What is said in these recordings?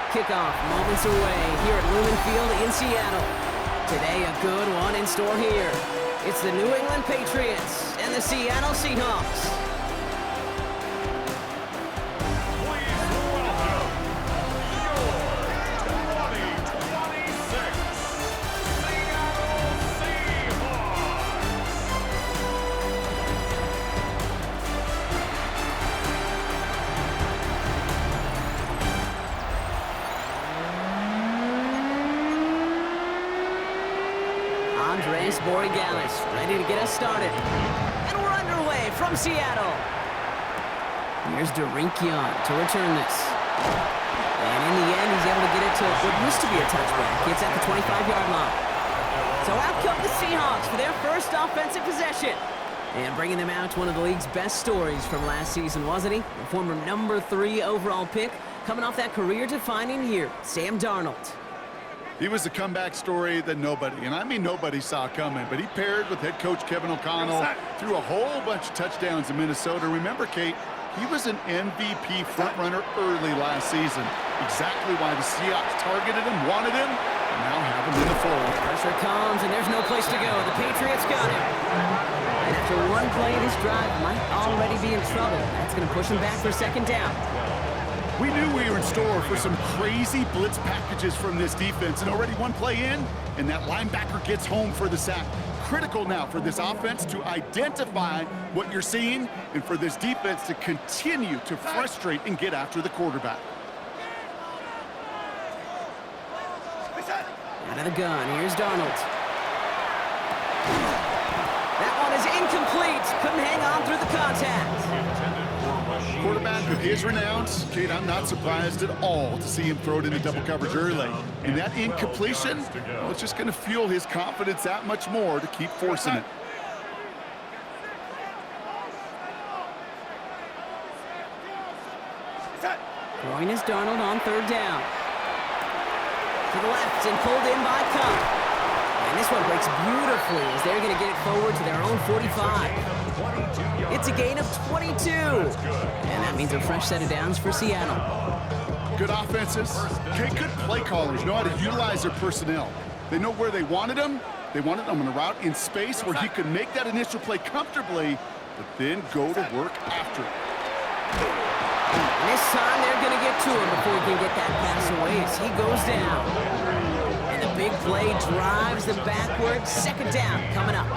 Kickoff moments away here at Lumen Field in Seattle. Today, a good one in store here. It's the New England Patriots and the Seattle Seahawks. Ready to get us started. And we're underway from Seattle. Here's Young to return this. And in the end, he's able to get it to what used to be a touchback. It's at the 25-yard line. So out come the Seahawks for their first offensive possession. And bringing them out to one of the league's best stories from last season, wasn't he? The former number 3 overall pick, coming off that career-defining year, Sam Darnold. He was a comeback story that nobody, and I mean nobody, saw coming. But he paired with head coach Kevin O'Connell, threw a whole bunch of touchdowns in Minnesota. Remember, Kate, he was an MVP frontrunner early last season. Exactly why the Seahawks targeted him, wanted him, and now have him in the fold. Pressure comes, and there's no place to go. The Patriots got him. And after one play, this drive might already be in trouble. That's going to push him back for second down. We knew we were in store for some crazy blitz packages from this defense, and already one play in, and that linebacker gets home for the sack. Critical now for this offense to identify what you're seeing, and for this defense to continue to frustrate and get after the quarterback. Out of the gun, here's Darnold. That one is incomplete. Couldn't hang on through the contact. Quarterback of his renounce, Kate, I'm not surprised at all to see him throw it into double coverage early. And that incompletion, well, it's just going to fuel his confidence that much more to keep forcing it. Throwing is Darnold on third down. To the left and pulled in by Cup. And this one breaks beautifully as they're going to get it forward to their own 45. It's a gain of 22. And that means a fresh set of downs for Seattle. Good offenses. Okay, good play callers know how to utilize their personnel. They know where they wanted them. They wanted them on a route in space where he could make that initial play comfortably, but then go to work after it. And this time they're going to get to him before he can get that pass away as he goes down. And the big play drives them backwards. Second down coming up.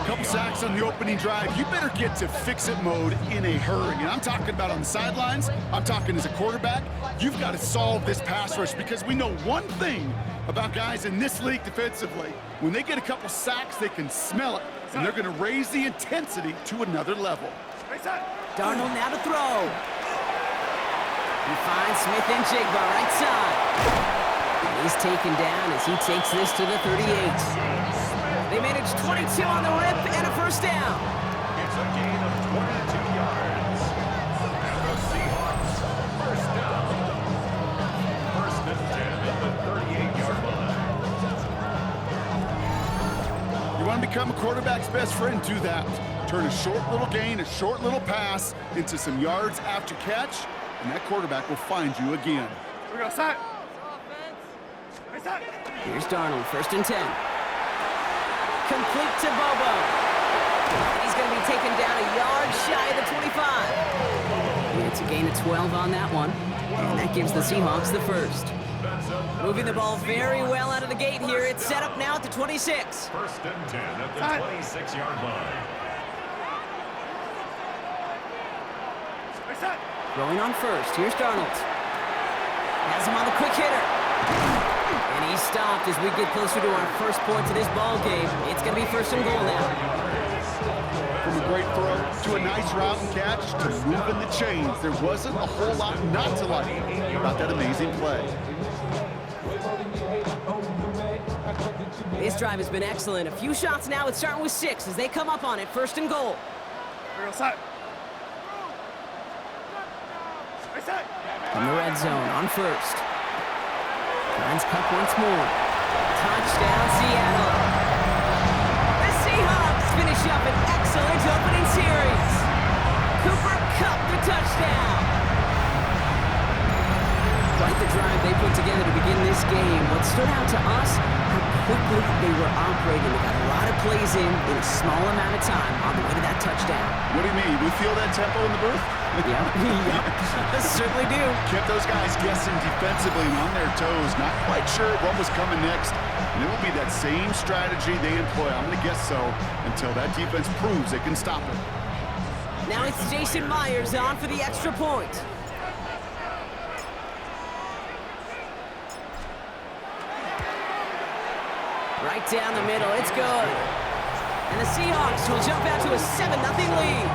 Couple sacks on the opening drive. You better get to fix-it mode in a hurry. And I'm talking about on the sidelines. I'm talking as a quarterback. You've got to solve this pass rush because we know one thing about guys in this league defensively. When they get a couple sacks, they can smell it, and they're going to raise the intensity to another level. Darnold now to throw. He finds Smith and Jigba right side. And he's taken down as he takes this to the 38. They managed 22 on the rip and a first down. It's a gain of 22 yards. And the Seahawks first down. First and 10 at the 38-yard line. You want to become a quarterback's best friend? Do that. Turn a short little gain, a short little pass into some yards after catch, and that quarterback will find you again. We go, set. Here's Darnold, first and 10. Complete to Bobo. And he's going to be taken down a yard shy of the 25. It's a gain of 12 on that one. And that gives the Seahawks the first. Moving the ball very well out of the gate here. It's set up now at the 26. First and 10 at the 26-yard line. Throwing on first. Here's Darnold. Has him on the quick hitter. And he's stopped as we get closer to our first point to this ball game. It's going to be first and goal now. From a great throw to a nice route and catch to moving the chains, there wasn't a whole lot not to like about that amazing play. This drive has been excellent. A few shots now. It's starting with 6 as they come up on it. First and goal. From the red zone on first. Finds Cup once more. Touchdown, Seattle. The Seahawks finish up an excellent opening series. Cooper Kupp the touchdown. Quite the drive they put together to begin this game. What stood out to us, how quickly they were operating. They got a lot of plays in a small amount of time on the way to that touchdown. What do you mean? We feel that tempo in the booth? Yep. Certainly do. Kept those guys guessing defensively and on their toes, not quite sure what was coming next. And it will be that same strategy they employ, I'm going to guess so, until that defense proves they can stop it. Now it's Jason Myers on for the extra point. Right down the middle, it's good. And the Seahawks will jump out to a 7-0 lead.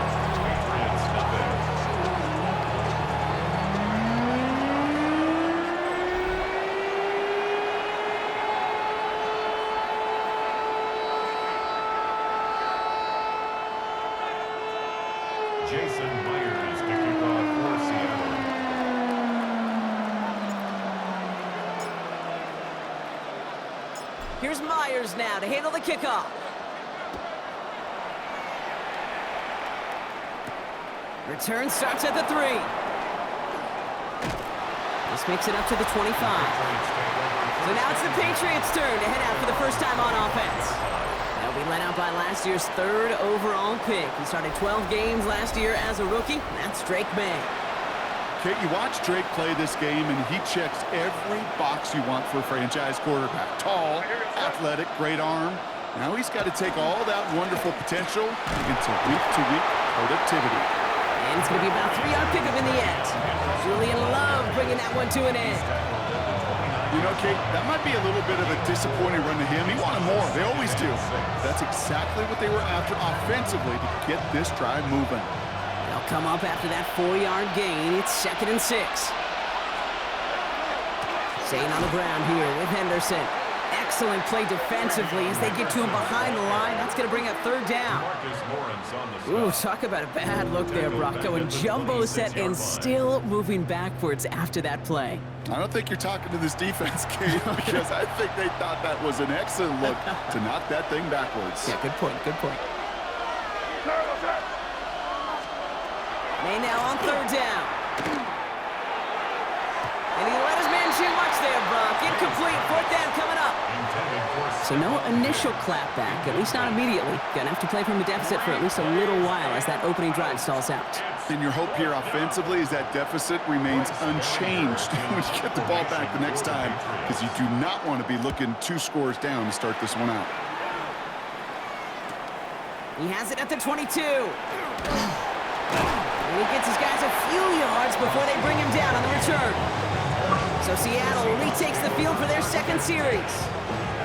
Jason Myers to kick off for Seattle. Here's Myers now to handle the kickoff. Return starts at the 3. This makes it up to the 25. So now it's the Patriots' turn to head out for the first time on offense. They'll be led out by last year's 3rd overall pick. He started 12 games last year as a rookie. That's Drake Maye. Kate, you watch Drake play this game, and he checks every box you want for a franchise quarterback. Tall, athletic, great arm. Now he's got to take all that wonderful potential into week-to-week productivity. And it's going to be about a 3-yard pickup in the end. Julian Love bringing that one to an end. You know, Kate, that might be a little bit of a disappointing run to him. He wanted more. They always do. That's exactly what they were after offensively to get this drive moving. They'll come up after that 4-yard gain. It's 2nd and 6. Staying on the ground here with Henderson. Excellent play defensively as they get to him behind the line. That's going to bring up 3rd down. Ooh, talk about a bad look there, Brock. Going jumbo set and still moving backwards after that play. I don't think you're talking to this defense, Kate, because I think they thought that was an excellent look to knock that thing backwards. Yeah, good point, good point. Maye now on 3rd down. And he let his man shoot much there, Brock. Incomplete, 4th down coming up. So no initial clapback, at least not immediately. Gonna have to play from a deficit for at least a little while as that opening drive stalls out. And your hope here offensively is that deficit remains unchanged when you get the ball back the next time, because you do not want to be looking 2 scores down to start this one out. He has it at the 22. And he gets his guys a few yards before they bring him down on the return. So Seattle retakes the field for their 2nd series.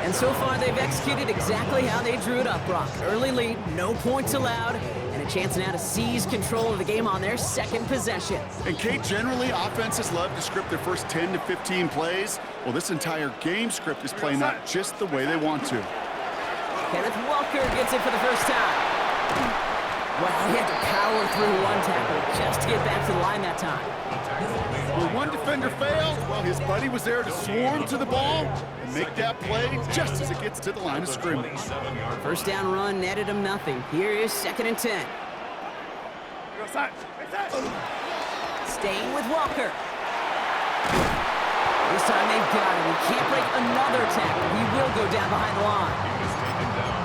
And so far, they've executed exactly how they drew it up, Brock. Early lead, no points allowed, and a chance now to seize control of the game on their 2nd possession. And Kate, generally, offenses love to script their first 10 to 15 plays. Well, this entire game script is playing out just the way they want to. Kenneth Walker gets it for the first time. Well, he had to power through one tackle just to get back to the line that time. When one defender failed, well, his buddy was there to swarm to the ball and make that play just as it gets to the line of scrimmage. First down run netted him nothing. Here is 2nd and 10. Staying with Walker. This time they've got him. He can't break another tackle. He will go down behind the line.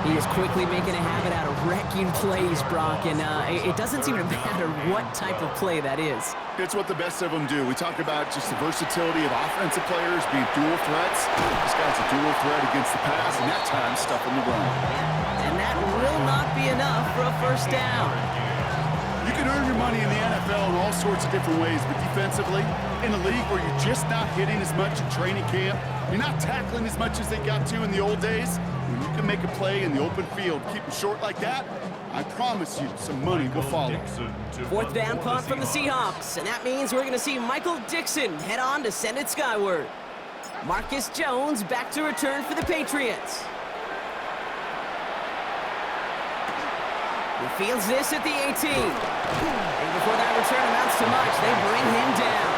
He is quickly making a habit out of wrecking plays, Brock, and it doesn't seem to matter what type of play that is. It's what the best of them do. We talk about just the versatility of offensive players being dual threats. This guy's a dual threat against the pass, and that time stuffing the run. And that will not be enough for a first down. You can earn your money in the NFL in all sorts of different ways, but defensively, in a league where you're just not hitting as much in training camp, you're not tackling as much as they got to in the old days, when you can make a play in the open field, keep it short like that, I promise you some money will follow. 4th down punt from the Seahawks, and that means we're going to see Michael Dixon head on to send it skyward. Marcus Jones back to return for the Patriots. He fields this at the 18. And before that return amounts to much, they bring him down.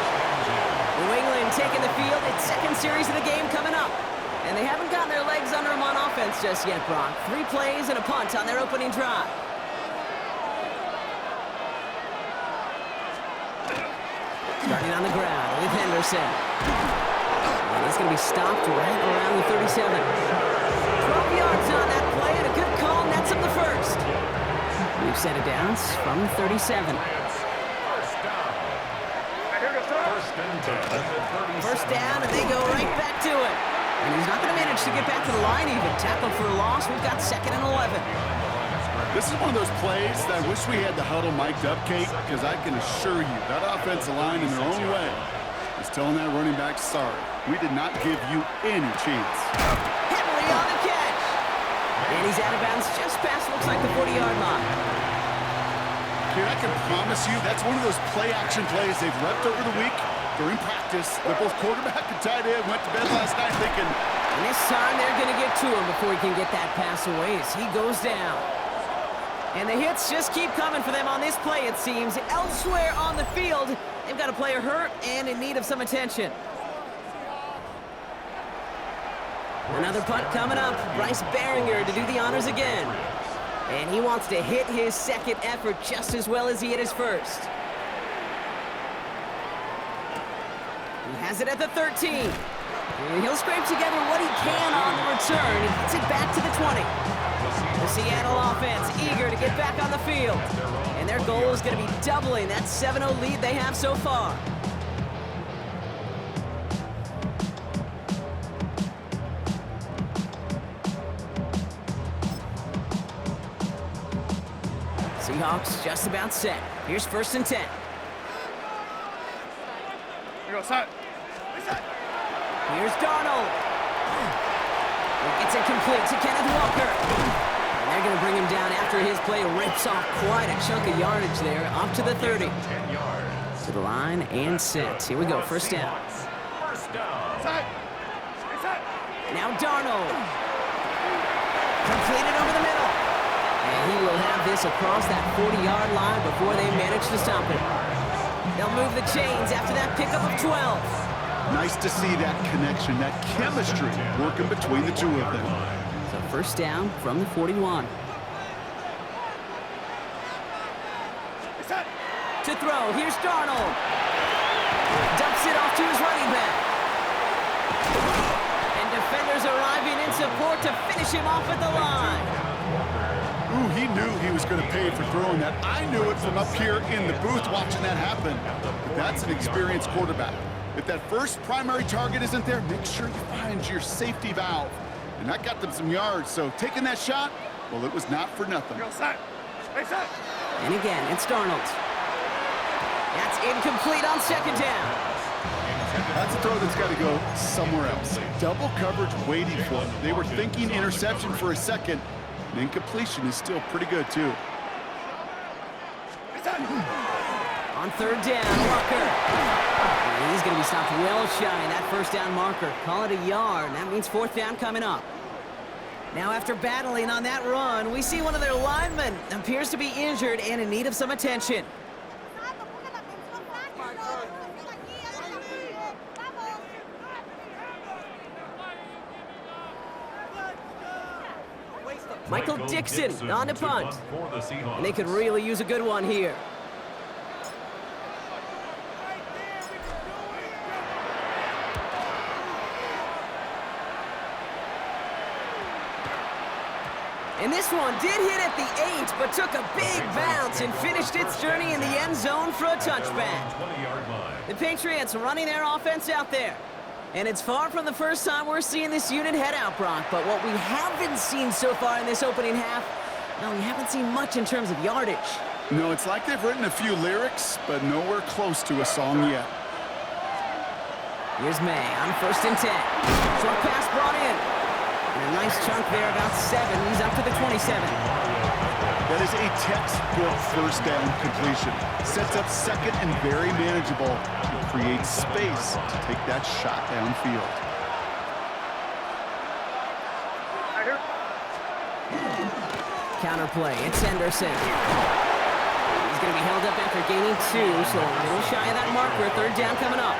New England taking the field. Its 2nd series of the game coming up. And they haven't gotten their legs under them on offense just yet, Brock. 3 plays and a punt on their opening drive. Starting on the ground with Henderson. And he's going to be stopped right around the 37. 12 yards on that play, and a good call nets up the first. We've set it down from 37. First down, and they go right back to it. And he's not going to manage to get back to the line even. Tackle for a loss. We've got 2nd and 11. This is one of those plays that I wish we had the huddle mic'd up, Kate, because I can assure you that offensive line in their own way is telling that running back, sorry, we did not give you any chance. Henry on the catch. And he's out of bounds just past, looks like the 40-yard line. Kate, I can promise you that's one of those play-action plays they've repped over the week during practice. That both quarterback and tight end went to bed last night thinking, and this time they're going to get to him before he can get that pass away as he goes down. And the hits just keep coming for them on this play, it seems. Elsewhere on the field, they've got a player hurt and in need of some attention. Another punt coming up. Bryce Baringer to do the honors again. And he wants to hit his second effort just as well as he hit his first. He has it at the 13. And he'll scrape together what he can on the return. He gets it back to the 20. The Seattle offense eager to get back on the field. And their goal is going to be doubling that 7-0 lead they have so far. Seahawks just about set. Here's 1st and 10. Here's Darnold. It gets it complete to Kenneth Walker. And they're going to bring him down after his play rips off quite a chunk of yardage there, up to the 30. To the line and set. Here we go, 1st down. Now Darnold. Completed over the middle. And he will have this across that 40-yard line before they manage to stop it. They'll move the chains after that pickup of 12. Nice to see that connection, that chemistry working between the two of them. So 1st down from the 41. To throw, here's Darnold. Dumps it off to his running back. And defenders arriving in support to finish him off at the line. Ooh, he knew he was going to pay for throwing that. I knew it from up here in the booth watching that happen. But that's an experienced quarterback. If that first primary target isn't there, make sure you find your safety valve. And that got them some yards, so taking that shot, well, it was not for nothing. And again, it's Darnold. That's incomplete on 2nd down. That's a throw that's got to go somewhere else. Double coverage waiting for him. They were thinking interception for a second. And incompletion is still pretty good, too. On 3rd down, Walker. And he's going to be stopped well shy of that 1st down marker. Call it a yard, and that means 4th down coming up. Now, after battling on that run, we see one of their linemen appears to be injured and in need of some attention. Michael Dixon on the punt. And they could really use a good one here. And this one did hit at the 8, but took a big bounce and finished its journey in the end zone for a touchback. The Patriots running their offense out there. And it's far from the first time we're seeing this unit head out, Brock. But what we haven't seen so far in this opening half, no, we haven't seen much in terms of yardage. No, it's like they've written a few lyrics, but nowhere close to a song yet. Here's Maye on 1st and 10. Short pass brought in. And a nice chunk there, about 7. He's up to the 27. That is a textbook 1st down completion. Sets up 2nd and very manageable. It creates space to take that shot downfield. Counter play, it's Henderson. He's going to be held up after gaining 2, so a little shy of that marker. 3rd down coming up.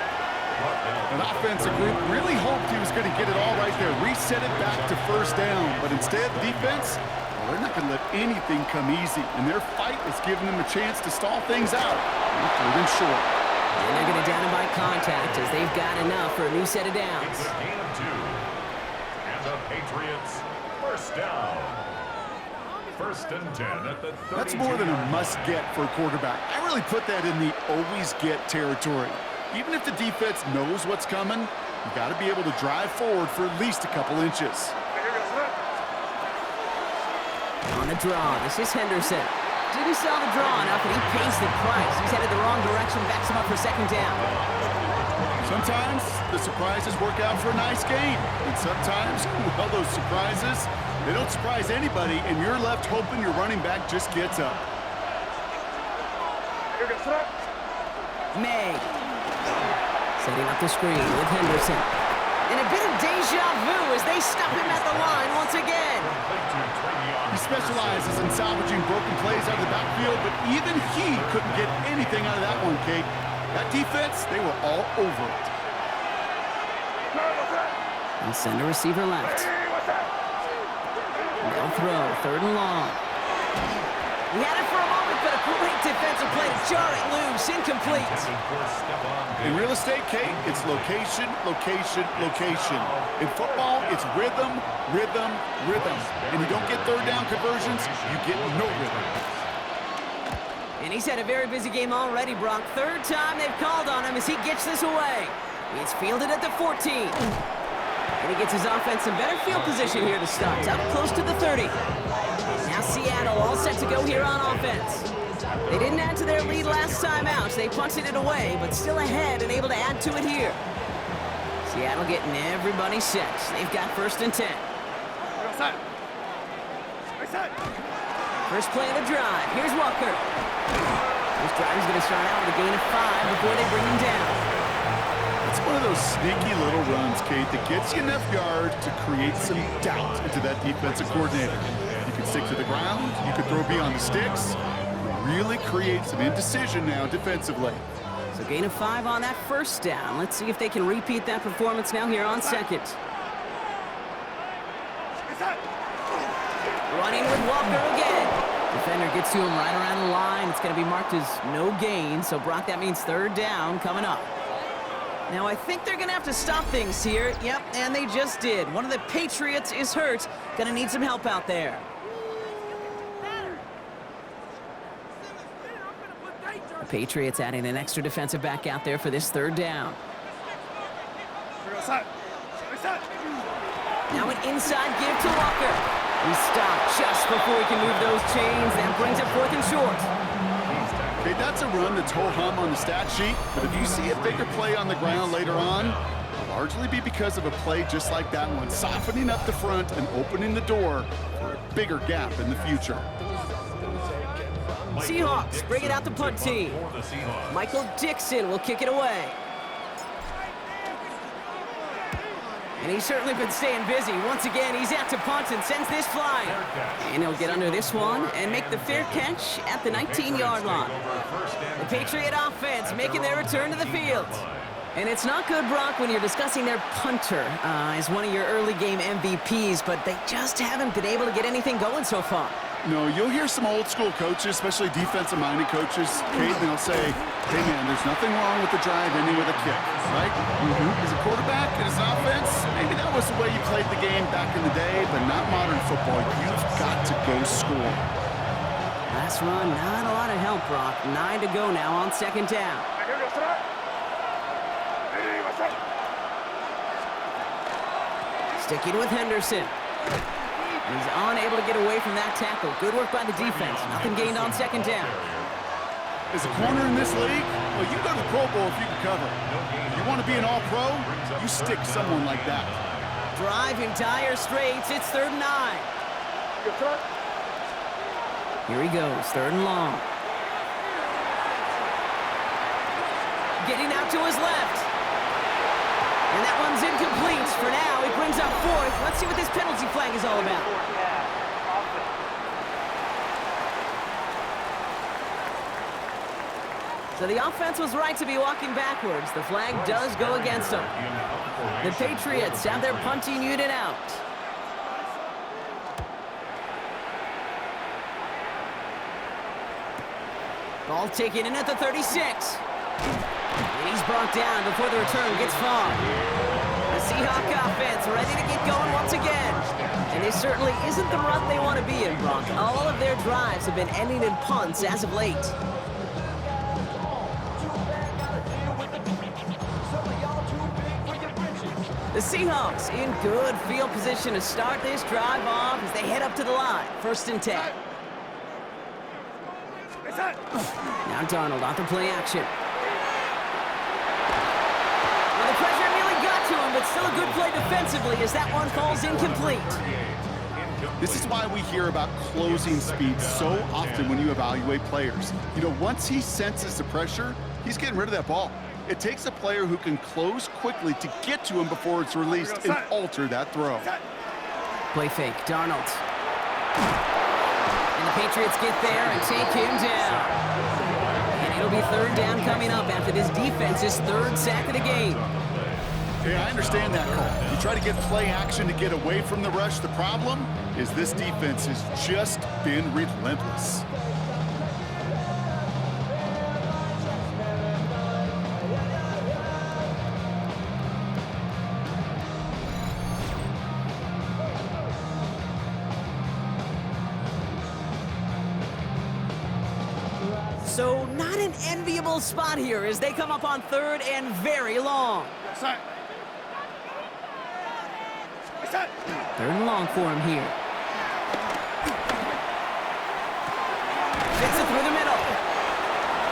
An offensive group really hoped he was going to get it all right there, reset it back to 1st down, but instead, defense, well, they're not going to let anything come easy, and their fight is giving them a chance to stall things out. 3rd and short. And they're going to down him by contact as they've got enough for a new set of downs. It's a gain of 2. And the Patriots, first down. First and 10 at the 32. That's more than a must-get for a quarterback. I really put that in the always-get territory. Even if the defense knows what's coming, you got to be able to drive forward for at least a couple inches. On the draw, this is Henderson. Didn't sell the draw enough, and he pays the price. He's headed the wrong direction, backs him up for second down. Sometimes the surprises work out for a nice game. And sometimes, well, those surprises, they don't surprise anybody, and you're left hoping your running back just gets up. Maye. Setting up the screen with Henderson. And a bit of deja vu as they stop him at the line once again. He specializes in salvaging broken plays out of the backfield, but even he couldn't get anything out of that one, Kate. That defense, they were all over it. And send a receiver left. They'll throw, third and long. He had it for a moment, but a great defensive play to jar it loose, incomplete. In real estate, Kate, it's location, location, location. In football, it's rhythm, rhythm, rhythm. And you don't get third down conversions, you get no rhythm. And he's had a very busy game already, Brock. Third time they've called on him as he gets this away. It's fielded at the 14. And he gets his offense in better field position here to start, up close to the 30. Now Seattle all set to go here on offense. They didn't add to their lead last time out, so they punted it away, but still ahead and able to add to it here. Seattle getting everybody set. They've got first and 10. First play of the drive. Here's Walker. This drive is going to start out with a gain of 5 before they bring him down. It's one of those sneaky little runs, Kate, that gets you enough yards to create some doubt into that defensive coordinator. You can stick to the ground, you can throw beyond the sticks, really create some indecision now defensively. So gain of 5 on that first down. Let's see if they can repeat that performance now here on second. Running with Walker again. Defender gets to him right around the line. It's going to be marked as no gain. So, Brock, that means third down coming up. Now, I think they're going to have to stop things here. Yep, and they just did. One of the Patriots is hurt. Going to need some help out there. The Patriots adding an extra defensive back out there for this third down. Now an inside give to Walker. He stopped just before he can move those chains. That brings up fourth and short. Okay, that's a run that's ho-hum on the stat sheet, but if you see a bigger play on the ground later on, it'll largely be because of a play just like that one, softening up the front and opening the door for a bigger gap in the future. Seahawks bring it out the punt team. Michael Dixon will kick it away. And he's certainly been staying busy. Once again, he's out to punt and sends this flying. And he'll get under this one and make the fair catch at the 19-yard line. The Patriot offense making their return to the field. And it's not good, Brock, when you're discussing their punter as one of your early game MVPs, but they just haven't been able to get anything going so far. No, you'll hear some old school coaches, especially defensive-minded coaches, Kate, and they'll say, hey, man, there's nothing wrong with the drive ending with a kick, right? As a quarterback and as an offense, maybe that was the way you played the game back in the day, but not modern football. You've got to go score. Last run, not a lot of help, Brock. 9 to go now on second down. Sticking with Henderson. He's unable to get away from that tackle. Good work by the defense. Nothing gained on second down. As a corner in this league, well, you go to the Pro Bowl if you can cover. You want to be an all-pro, you stick someone like that. Drive in dire straits. It's 3rd and 9. Here he goes, 3rd and long. Getting out to his left. And that one's incomplete for now. It brings up 4th. Let's see what this penalty flag is all about. So the offense was right to be walking backwards. The flag does go against them. The Patriots have their punting unit out. Ball taken in at the 36. And he's brought down before the return gets far. The Seahawks offense ready to get going once again. And this certainly isn't the rut they want to be in, Bronk. All of their drives have been ending in punts as of late. The Seahawks in good field position to start this drive off as they head up to the line. 1st and 10. Now Darnold off the play action. Well, the pressure nearly got to him, but still a good play defensively as that one falls incomplete. This is why we hear about closing speed so often when you evaluate players. You know, once he senses the pressure, he's getting rid of that ball. It takes a player who can close quickly to get to him before it's released and alter that throw. Play fake, Darnold. And the Patriots get there and take him down. And it'll be 3rd down coming up after this defense's 3rd sack of the game. Hey, I understand that call. You try to get play action to get away from the rush. The problem is this defense has just been relentless. So not an enviable spot here as they come up on 3rd and very long. 3rd and long for him here. Fits it through the middle.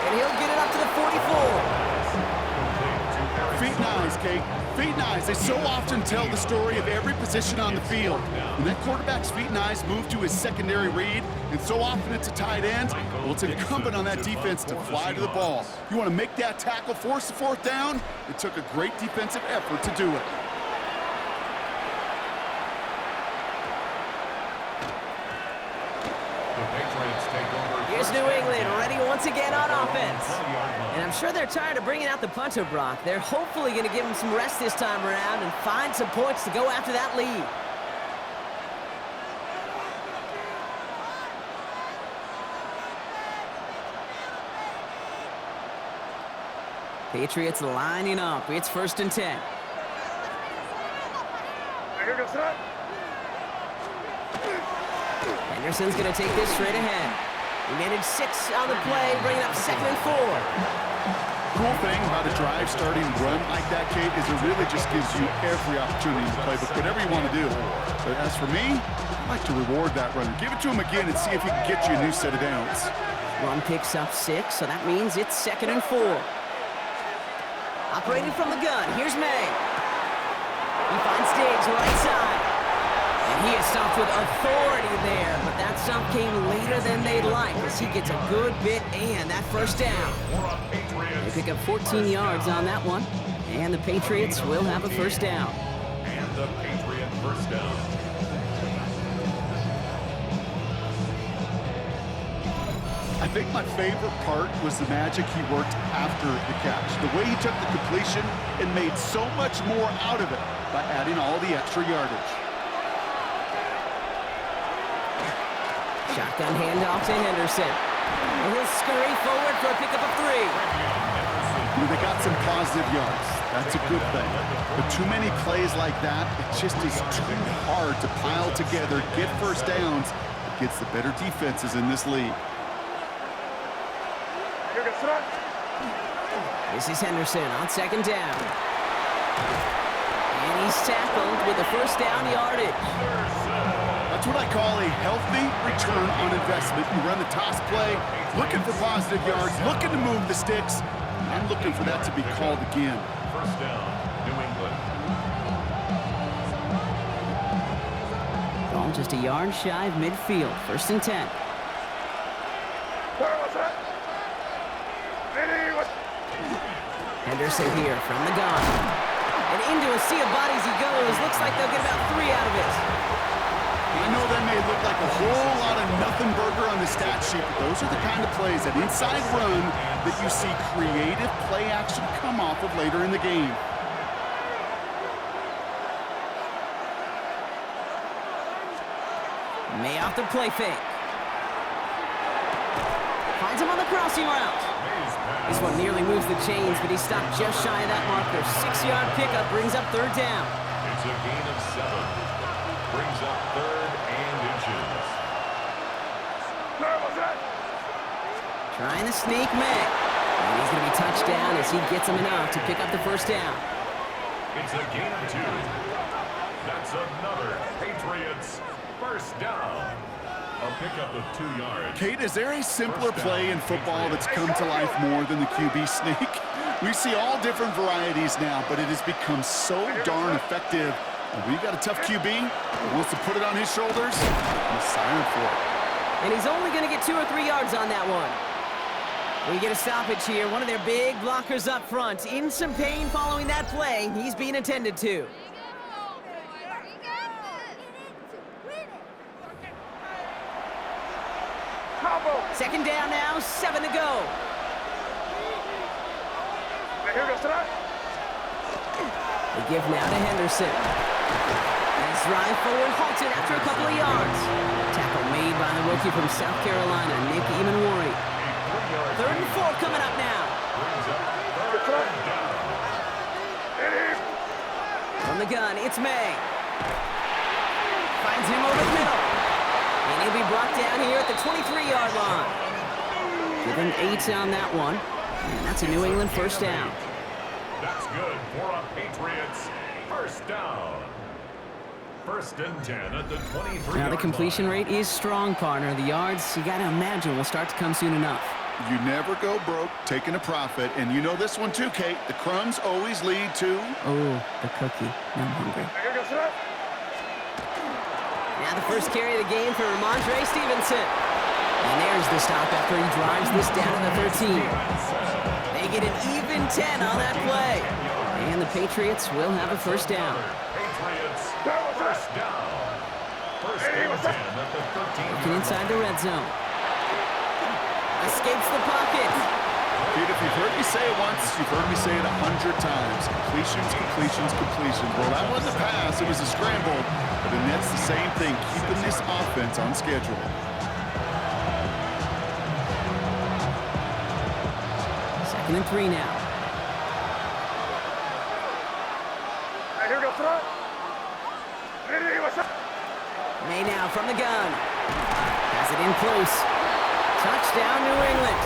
And he'll get it up to the 44. Feet and eyes, Kate. Feet and eyes. They so often tell the story of every position on the field. When that quarterback's feet and eyes move to his secondary read, and so often it's a tight end, well, it's incumbent on that defense to fly to the ball. You want to make that tackle, force the 4th down? It took a great defensive effort to do it. Here's New England ready once again on offense. And I'm sure they're tired of bringing out the punter, Brock. They're hopefully going to give him some rest this time around and find some points to go after that lead. Patriots lining up. It's 1st and 10. Henderson's going to take this straight ahead. He made it 6 on the play, bringing up 2nd and 4. Cool thing about a drive starting run like that, Kate, is it really just gives you every opportunity to play with whatever you want to do. But as for me, I like to reward that runner. Give it to him again and see if he can get you a new set of downs. Run picks up 6, so that means it's 2nd and 4. Operating from the gun, here's Maye. He finds Diggs right side. And he is stopped with authority there, but that stop came later than they'd like as he gets a good bit and that 1st down. They pick up 14 yards on that one, and the Patriots will have a 1st down. And the Patriot 1st down. I think my favorite part was the magic he worked after the catch. The way he took the completion and made so much more out of it by adding all the extra yardage. Shotgun handoff to Henderson. And he'll scurry forward for a pickup of 3. They got some positive yards. That's a good thing. But too many plays like that, it just is too hard to pile together, get 1st downs against the better defenses in this league. This is Henderson on 2nd down. And he's tackled with the 1st down yardage. That's what I call a healthy return on investment. You run the toss play, looking for positive yards, looking to move the sticks. I'm looking for that to be called again. 1st down, New England. Ball just a yard shy of midfield. 1st and 10. Henderson here from the gun. And into a sea of bodies he goes. Looks like they'll get about 3 out of it. I know that may look like a whole lot of nothing burger on the stat sheet, but those are the kind of plays, that inside run, that you see creative play action come off of later in the game. Maye off the play fake. Finds him on the crossing route. This one nearly moves the chains, but he stopped just shy of that marker. 6-yard pickup brings up third down. It's a gain of 7. Brings up 3rd and inches. Trying to sneak Maye. And he's going to be touched down as he gets him enough to pick up the first down. It's a gain of 2. That's another Patriots first down. A pickup of 2 yards. Kate, is there a simpler play in football that's come to life more than the QB sneak? We see all different varieties now, but it has become so darn effective. And when you got a tough QB who wants to put it on his shoulders, he's silent for it. And he's only going to get 2 or 3 yards on that one. We get a stoppage here. One of their big blockers up front. In some pain following that play. He's being attended to. Second down now, 7 to go. They give now to Henderson. And his drive forward halted after a couple of yards. Tackle made by the rookie from South Carolina, Nick Emanwari. 3rd and 4 coming up now. From the gun, it's Maye. Finds him over the middle. And he'll be brought down here at the 23-yard line. Give him 8 on that one. And that's a New England first down. That's good for a Patriots first down. 1st and 10 at the 23-yard Now the completion line. rate is strong, partner. The yards, you got to imagine, will start to come soon enough. You never go broke taking a profit, and you know this one too, Kate. The crumbs always lead to... Oh, the cookie. Now I'm hungry. Now the first carry of the game for Ramondre Stevenson. And there's the stop after he drives this down to the 13. They get an even 10 on that play. And the Patriots will have a first down. Patriots first down. 1st and 10 at the 13. Looking inside the red zone. Escapes the pocket. Dude, if you've heard me say it once, you've heard me say it 100 times. Completions, completions, completions. Well, that wasn't a pass. It was a scramble. But the Nets the same thing, keeping this offense on schedule. Second and 3 now. Maye now from the gun. Has it in close. Touchdown, New England.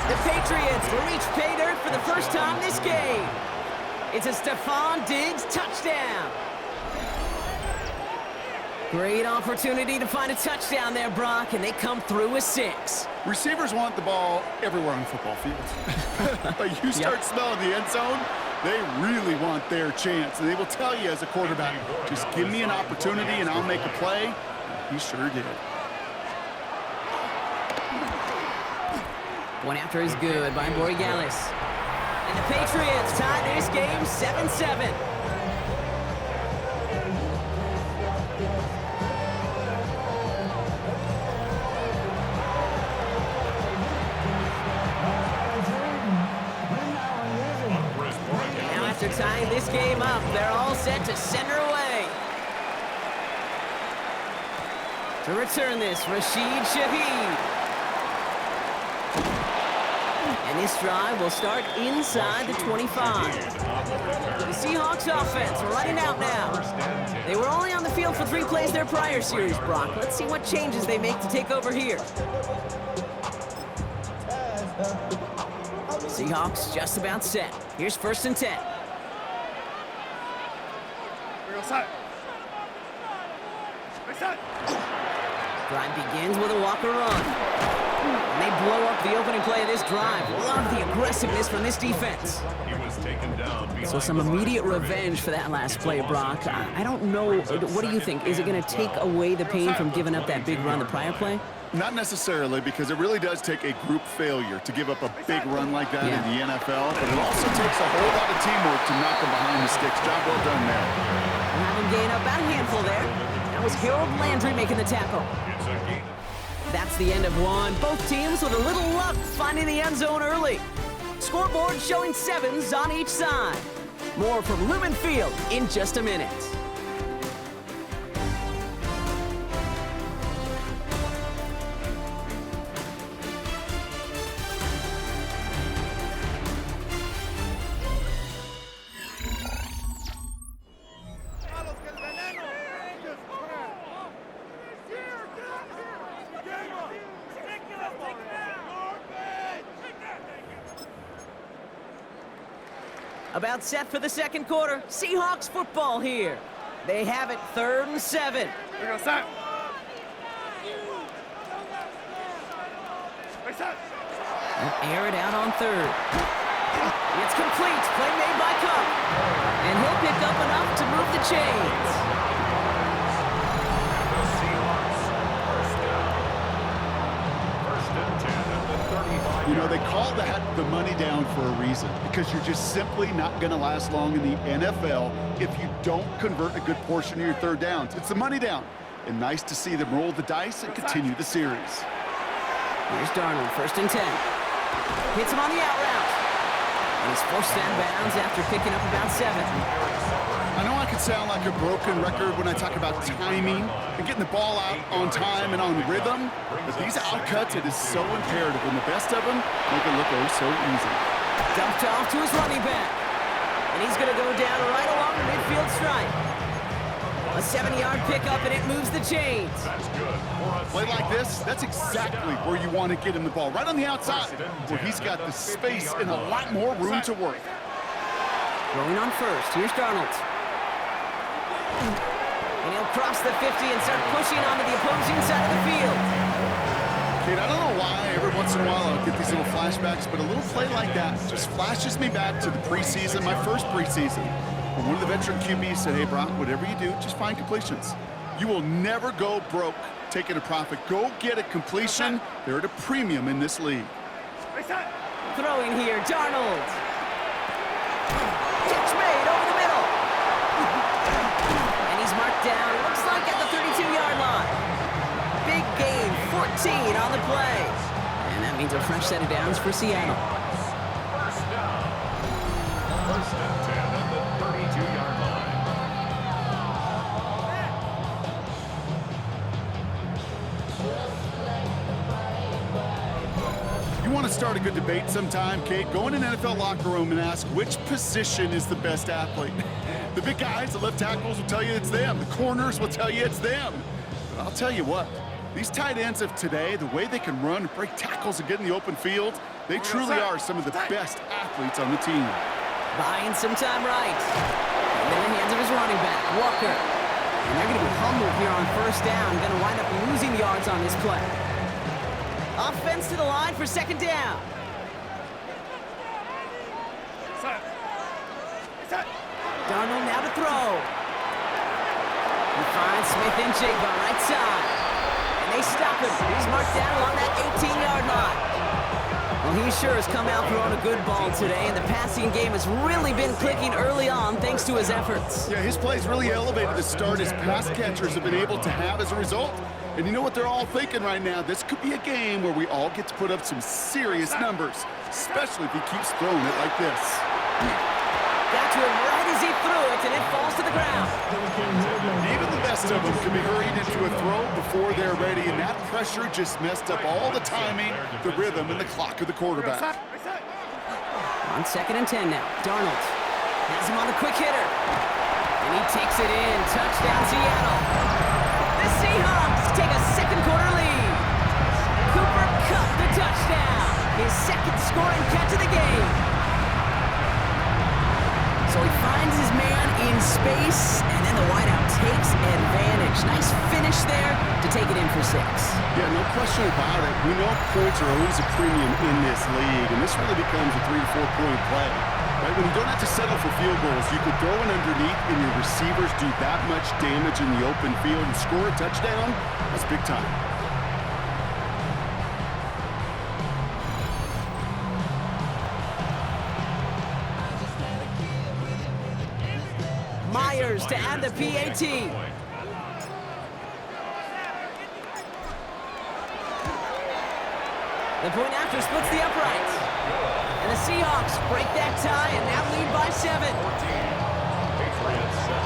The Patriots reach pay dirt for the first time this game. It's a Stephon Diggs touchdown. Great opportunity to find a touchdown there, Brock, and they come through with 6. Receivers want the ball everywhere on the football field. But you start smelling the end zone, they really want their chance. And they will tell you as a quarterback, just give me an opportunity and I'll make a play. He sure did. One after is good by Borregales. And the Patriots tie this game 7-7. Now after tying this game up, they're all set to send her away. To return this, Rashid Shaheed. And this drive will start inside the 25. The Seahawks offense running out now. They were only on the field for 3 plays their prior series, Brock. Let's see what changes they make to take over here. Seahawks just about set. Here's 1st and 10. Drive begins with a Walker run. And they blow up the opening play of this drive. Love the aggressiveness from this defense. He was taken down. So some immediate revenge for that last play, Brock. I don't know. What do you think? Is it going to take away the pain from giving up that big run the prior play? Not necessarily, because it really does take a group failure to give up a big run like that in the NFL. But it also takes a whole lot of teamwork to knock them behind the sticks. Job well done there. We'll have him gain about a handful there. That was Harold Landry making the tackle. It's a gain. That's the end of one. Both teams with a little luck finding the end zone early. Scoreboard showing 7s on each side. More from Lumen Field in just a minute. About set for the second quarter. Seahawks football here. They have it 3rd and 7. Here goes that. They'll air it out on 3rd. It's complete. Play made by Cup. And he'll pick up enough to move the chains. The Seahawks, first down. First and 10 at the 35. You know, they call that the money down for a reason, because you're just simply not going to last long in the NFL if you don't convert a good portion of your 3rd downs. It's the money down. And nice to see them roll the dice and continue the series. Here's Darnold, 1st and 10. Hits him on the out route. And he's forced out of bounds after picking up about 7. I know I could sound like a broken record when I talk about timing and getting the ball out on time and on rhythm, but these outcuts, it is so imperative, and the best of them make it look oh so easy. Dumped off to his running back. And he's going to go down right along the midfield stripe. A 70-yard pickup, and it moves the chains. That's good. Play like this, that's exactly where you want to get him the ball, right on the outside, where he's got the space and a lot more room to work. Going on 1st, here's Darnold. And he'll cross the 50 and start pushing onto the opposing side of the field. Kid, I don't know why every once in a while I'll get these little flashbacks, but a little play like that just flashes me back to the preseason, my first preseason. When one of the veteran QBs said, hey, Brock, whatever you do, just find completions. You will never go broke taking a profit. Go get a completion. They're at a premium in this league. Throwing here, Darnold. Catch made over the middle. And he's marked down, looks like at the 32-yard line. Big gain, 14 on the play. And that means a fresh set of downs for Seattle. First down. First and 10 at the 32-yard line. You want to start a good debate sometime, Kate? Go in an NFL locker room and ask which position is the best athlete. The big guys, the left tackles will tell you it's them. The corners will tell you it's them. But I'll tell you what, these tight ends of today, the way they can run and break tackles and get in the open field, they truly are some of the best athletes on the team. Buying some time right. And in the hands of his running back, Walker. And they're going to be humbled here on 1st down. Going to wind up losing yards on this play. Offense to the line for 2nd down. Darnold now to throw. He finds Smith and Jigba right side. And they stop him. He's marked down along that 18-yard line. Well, he sure has come out throwing a good ball today, and the passing game has really been clicking early on thanks to his efforts. Yeah, his play's really elevated the start his pass catchers have been able to have as a result. And you know what they're all thinking right now? This could be a game where we all get to put up some serious numbers, especially if he keeps throwing it like this. Got to him right as he threw it, and it falls to the ground. Even the best of them can be hurried into a throw before they're ready, and that pressure just messed up all the timing, the rhythm, and the clock of the quarterback. On 2nd and 10 now, Darnold has him on the quick hitter. And he takes it in. Touchdown, Seattle. The Seahawks take a second quarter lead. Cooper Kupp the touchdown. His 2nd scoring catch of the game. So he finds his man in space, and then the wideout takes advantage. Nice finish there to take it in for 6. Yeah, no question about it. We know points are always a premium in this league, and this really becomes a 3 to 4 point play. Right? When you don't have to settle for field goals, you can throw it underneath, and your receivers do that much damage in the open field and score a touchdown. That's big time. Myers to add the PAT. The point after splits the upright. And the Seahawks break that tie and now lead by 7. Patriots 7.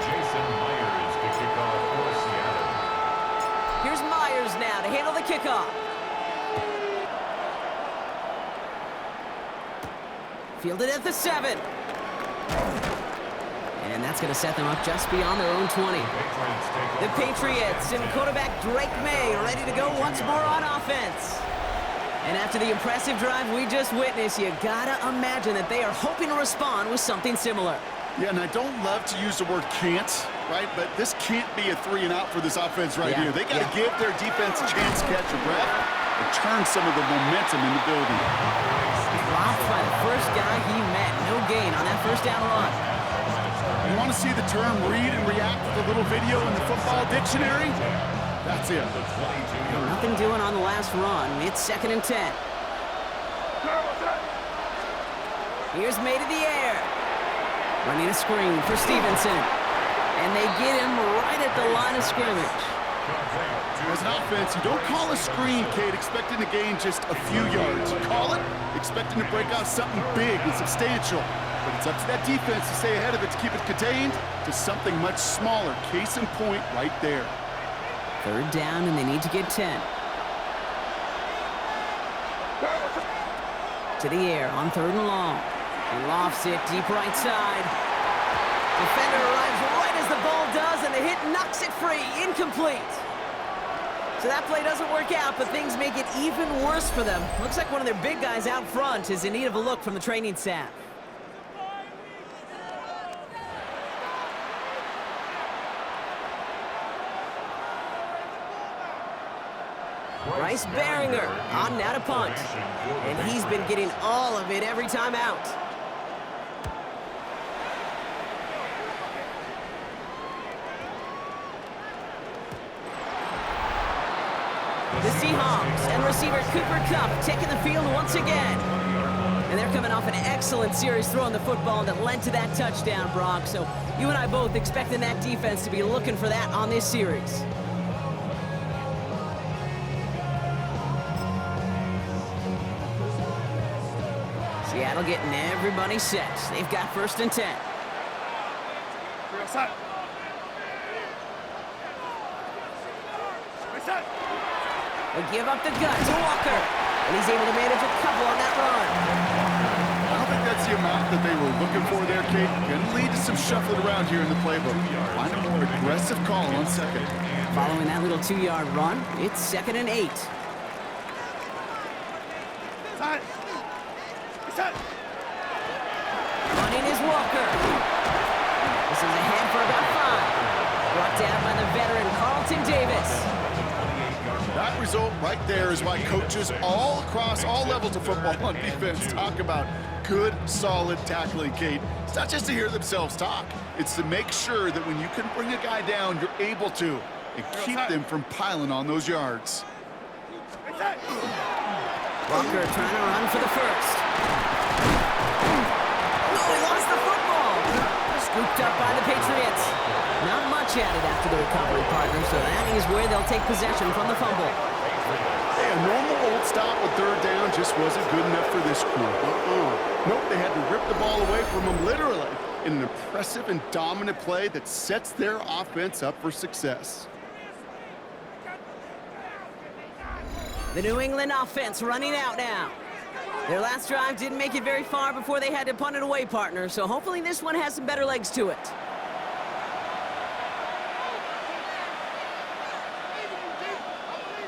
Jason Myers to kick off for Seattle. Here's Myers now to handle the kickoff. Fielded at the 7. And that's going to set them up just beyond their own 20. The Patriots and quarterback Maye ready to go once more on offense. And after the impressive drive we just witnessed, you gotta imagine that they are hoping to respond with something similar. Yeah, and I don't love to use the word can't, right? But this can't be a 3-and-out for this offense right here. They got to give their defense a chance to catch a breath and turn some of the momentum in the building. Blocked by the first guy he met. No gain on that first down run. You want to see the term read and react with a little video in the football dictionary? That's it. Nothing doing on the last run. It's 2nd and 10. Here's Maye to the air. Running a screen for Stevenson. And they get him right at the line of scrimmage. As an offense, you don't call a screen, Kate, expecting to gain just a few yards. You call it expecting to break out something big and substantial. But it's up to that defense to stay ahead of it, to keep it contained to something much smaller. Case in point right there. 3rd down, and they need to get 10. To the air on 3rd and long. He lofts it deep right side. Defender arrives right as the ball does, and the hit knocks it free. Incomplete. So that play doesn't work out, but things make it even worse for them. Looks like one of their big guys out front is in need of a look from the training staff. Bryce Baringer on now to punt. And he's been getting all of it every time out. The Seahawks and receiver Cooper Kupp taking the field once again. And they're coming off an excellent series throwing the football that led to that touchdown, Brock. So you and I both expecting that defense to be looking for that on this series. Seattle getting everybody set. They've got 1st and 10. They give up the gut to Walker. And he's able to manage a couple on that run. I don't think that's the amount that they were looking for there, Kate. Can lead to some shuffling around here in the playbook. Find a more aggressive call on 2nd. Following that little 2-yard run, it's 2nd and 8. Running is Walker. This is ahead for about 5. Brought down by the veteran Carlton Davis. That result right there is why coaches all across all levels of football on defense talk about good, solid tackling, Kate. It's not just to hear themselves talk. It's to make sure that when you can bring a guy down, you're able to and keep them from piling on those yards. Walker trying to run for the first. No, he lost the football. Scooped up by the Patriots. Not much added after the recovery, partner, so that is where they'll take possession from the fumble. Hey, a normal old stop with 3rd down just wasn't good enough for this crew. Nope, they had to rip the ball away from them literally in an impressive and dominant play that sets their offense up for success. The New England offense running out now. Their last drive didn't make it very far before they had to punt it away, partner, so hopefully this one has some better legs to it.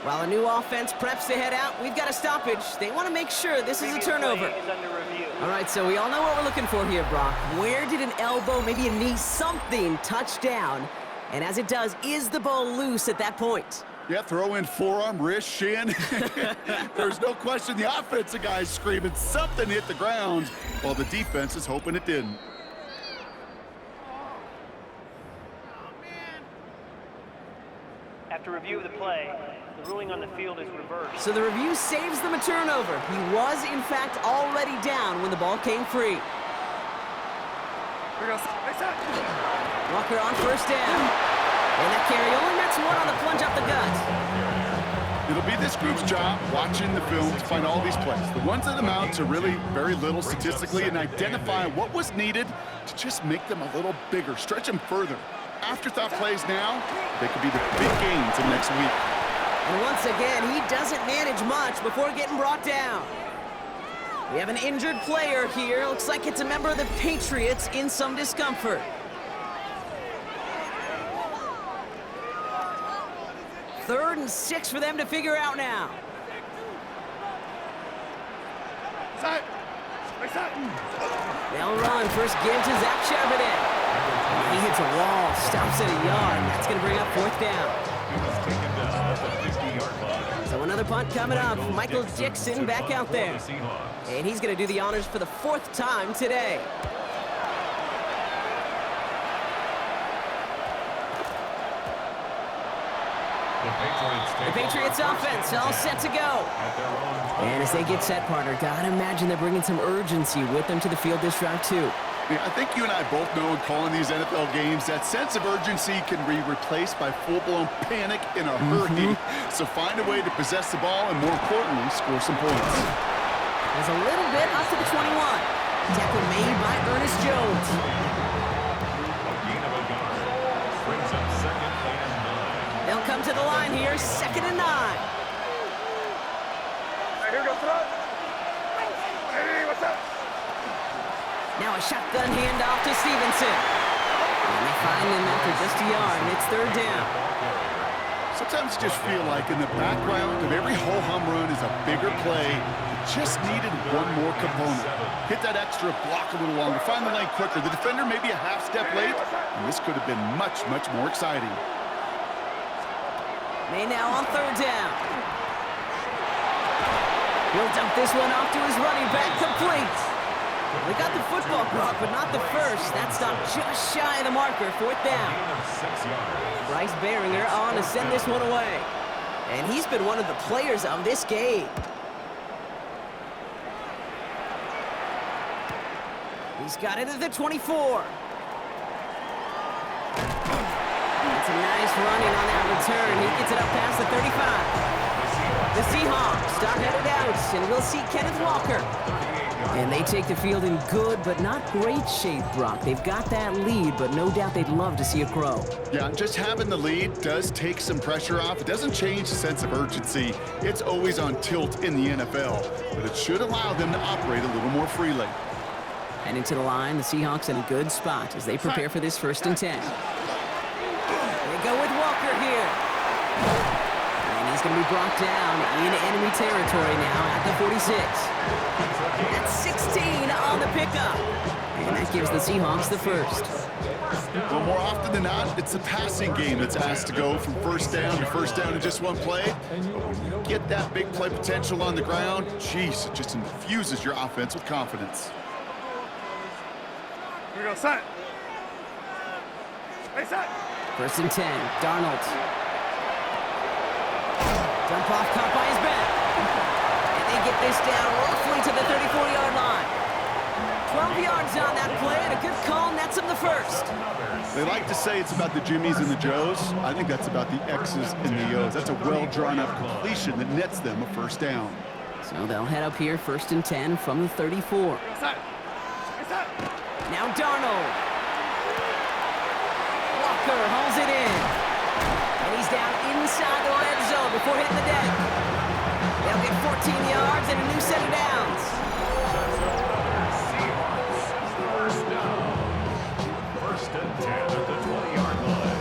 While a new offense preps to head out, we've got a stoppage. They want to make sure this is a turnover. All right, so we all know what we're looking for here, Brock. Where did an elbow, maybe a knee, something touch down? And as it does, is the ball loose at that point? Yeah, throw in forearm, wrist, shin. There's no question the offensive guy's screaming something hit the ground while the defense is hoping it didn't. After review of the play, the ruling on the field is reversed. So the review saves them a turnover. He was, in fact, already down when the ball came free. Walker on 1st down. And that carry only nets 1 on the plunge up the gut. It'll be this group's job watching the film to find all these plays. The ones that amount to really very little statistically and identify what was needed to just make them a little bigger, stretch them further. Afterthought plays now, they could be the big gains of next week. And once again, he doesn't manage much before getting brought down. We have an injured player here. Looks like it's a member of the Patriots in some discomfort. 3rd and 6 for them to figure out now. They'll run. First give to Zach Charbonnet. He hits a wall, stops at a yard. That's going to bring up 4th down. So another punt coming up. Michael Dixon back out there. And he's going to do the honors for the 4th time today. The Patriots offense all set to go. And as they get set, partner, gotta imagine they're bringing some urgency with them to the field this drive too. Yeah, I think you and I both know in calling these NFL games that sense of urgency can be replaced by full-blown panic in a hurry. So find a way to possess the ball and, more importantly, score some points. There's a little bit up to the 21. Tackle made by Ernest Jones. They'll come to the line here, 2nd and 9. Here goes front. Hey, what's up? Now a shotgun handoff to Stevenson. And they find him after just a yard, and it's 3rd down. Sometimes you just feel like in the background of every ho-hum run is a bigger play. It just needed one more component. Hit that extra block a little longer, find the lane quicker. The defender may be a half step late, and this could have been much, much more exciting. Maye now on 3rd down. He'll dump this one off to his running back, complete. They got the football, Brock, but not the first. That stopped just shy of the marker, 4th down. Bryce Behringer on to send this one away. And he's been one of the players of this game. He's got it at the 24. It's a nice running on that return. He gets it up past the 35. The Seahawks start headed out, and we'll see Kenneth Walker. And they take the field in good but not great shape, Brock. They've got that lead, but no doubt they'd love to see it grow. Yeah, just having the lead does take some pressure off. It doesn't change the sense of urgency. It's always on tilt in the NFL, but it should allow them to operate a little more freely. And into the line, the Seahawks in a good spot as they prepare for this 1st and 10. They go with Walker here. And he's going to be brought down in enemy territory now at the 46. That's 16 on the pickup. And that gives the Seahawks the 1st. Well, more often than not, it's the passing game that's asked to go from 1st down to 1st down in just one play. But when you get that big play potential on the ground, geez, it just infuses your offense with confidence. Here we go, set. Hey, set. 1st and 10, Darnold. Dump off caught by his back. And they get this down roughly to the 34-yard line. 12 yards on that play, and a good call nets him the 1st. They like to say it's about the Jimmies and the Joes. I think that's about the X's and the O's. That's a well-drawn-up completion that nets them a 1st down. So they'll head up here, 1st and 10 from the 34. Now Darnold. Walker hauls it in. And he's down inside the red zone before hitting the deck. They'll get 14 yards and a new set of downs. First down. 1st and 10 at the 20-yard line.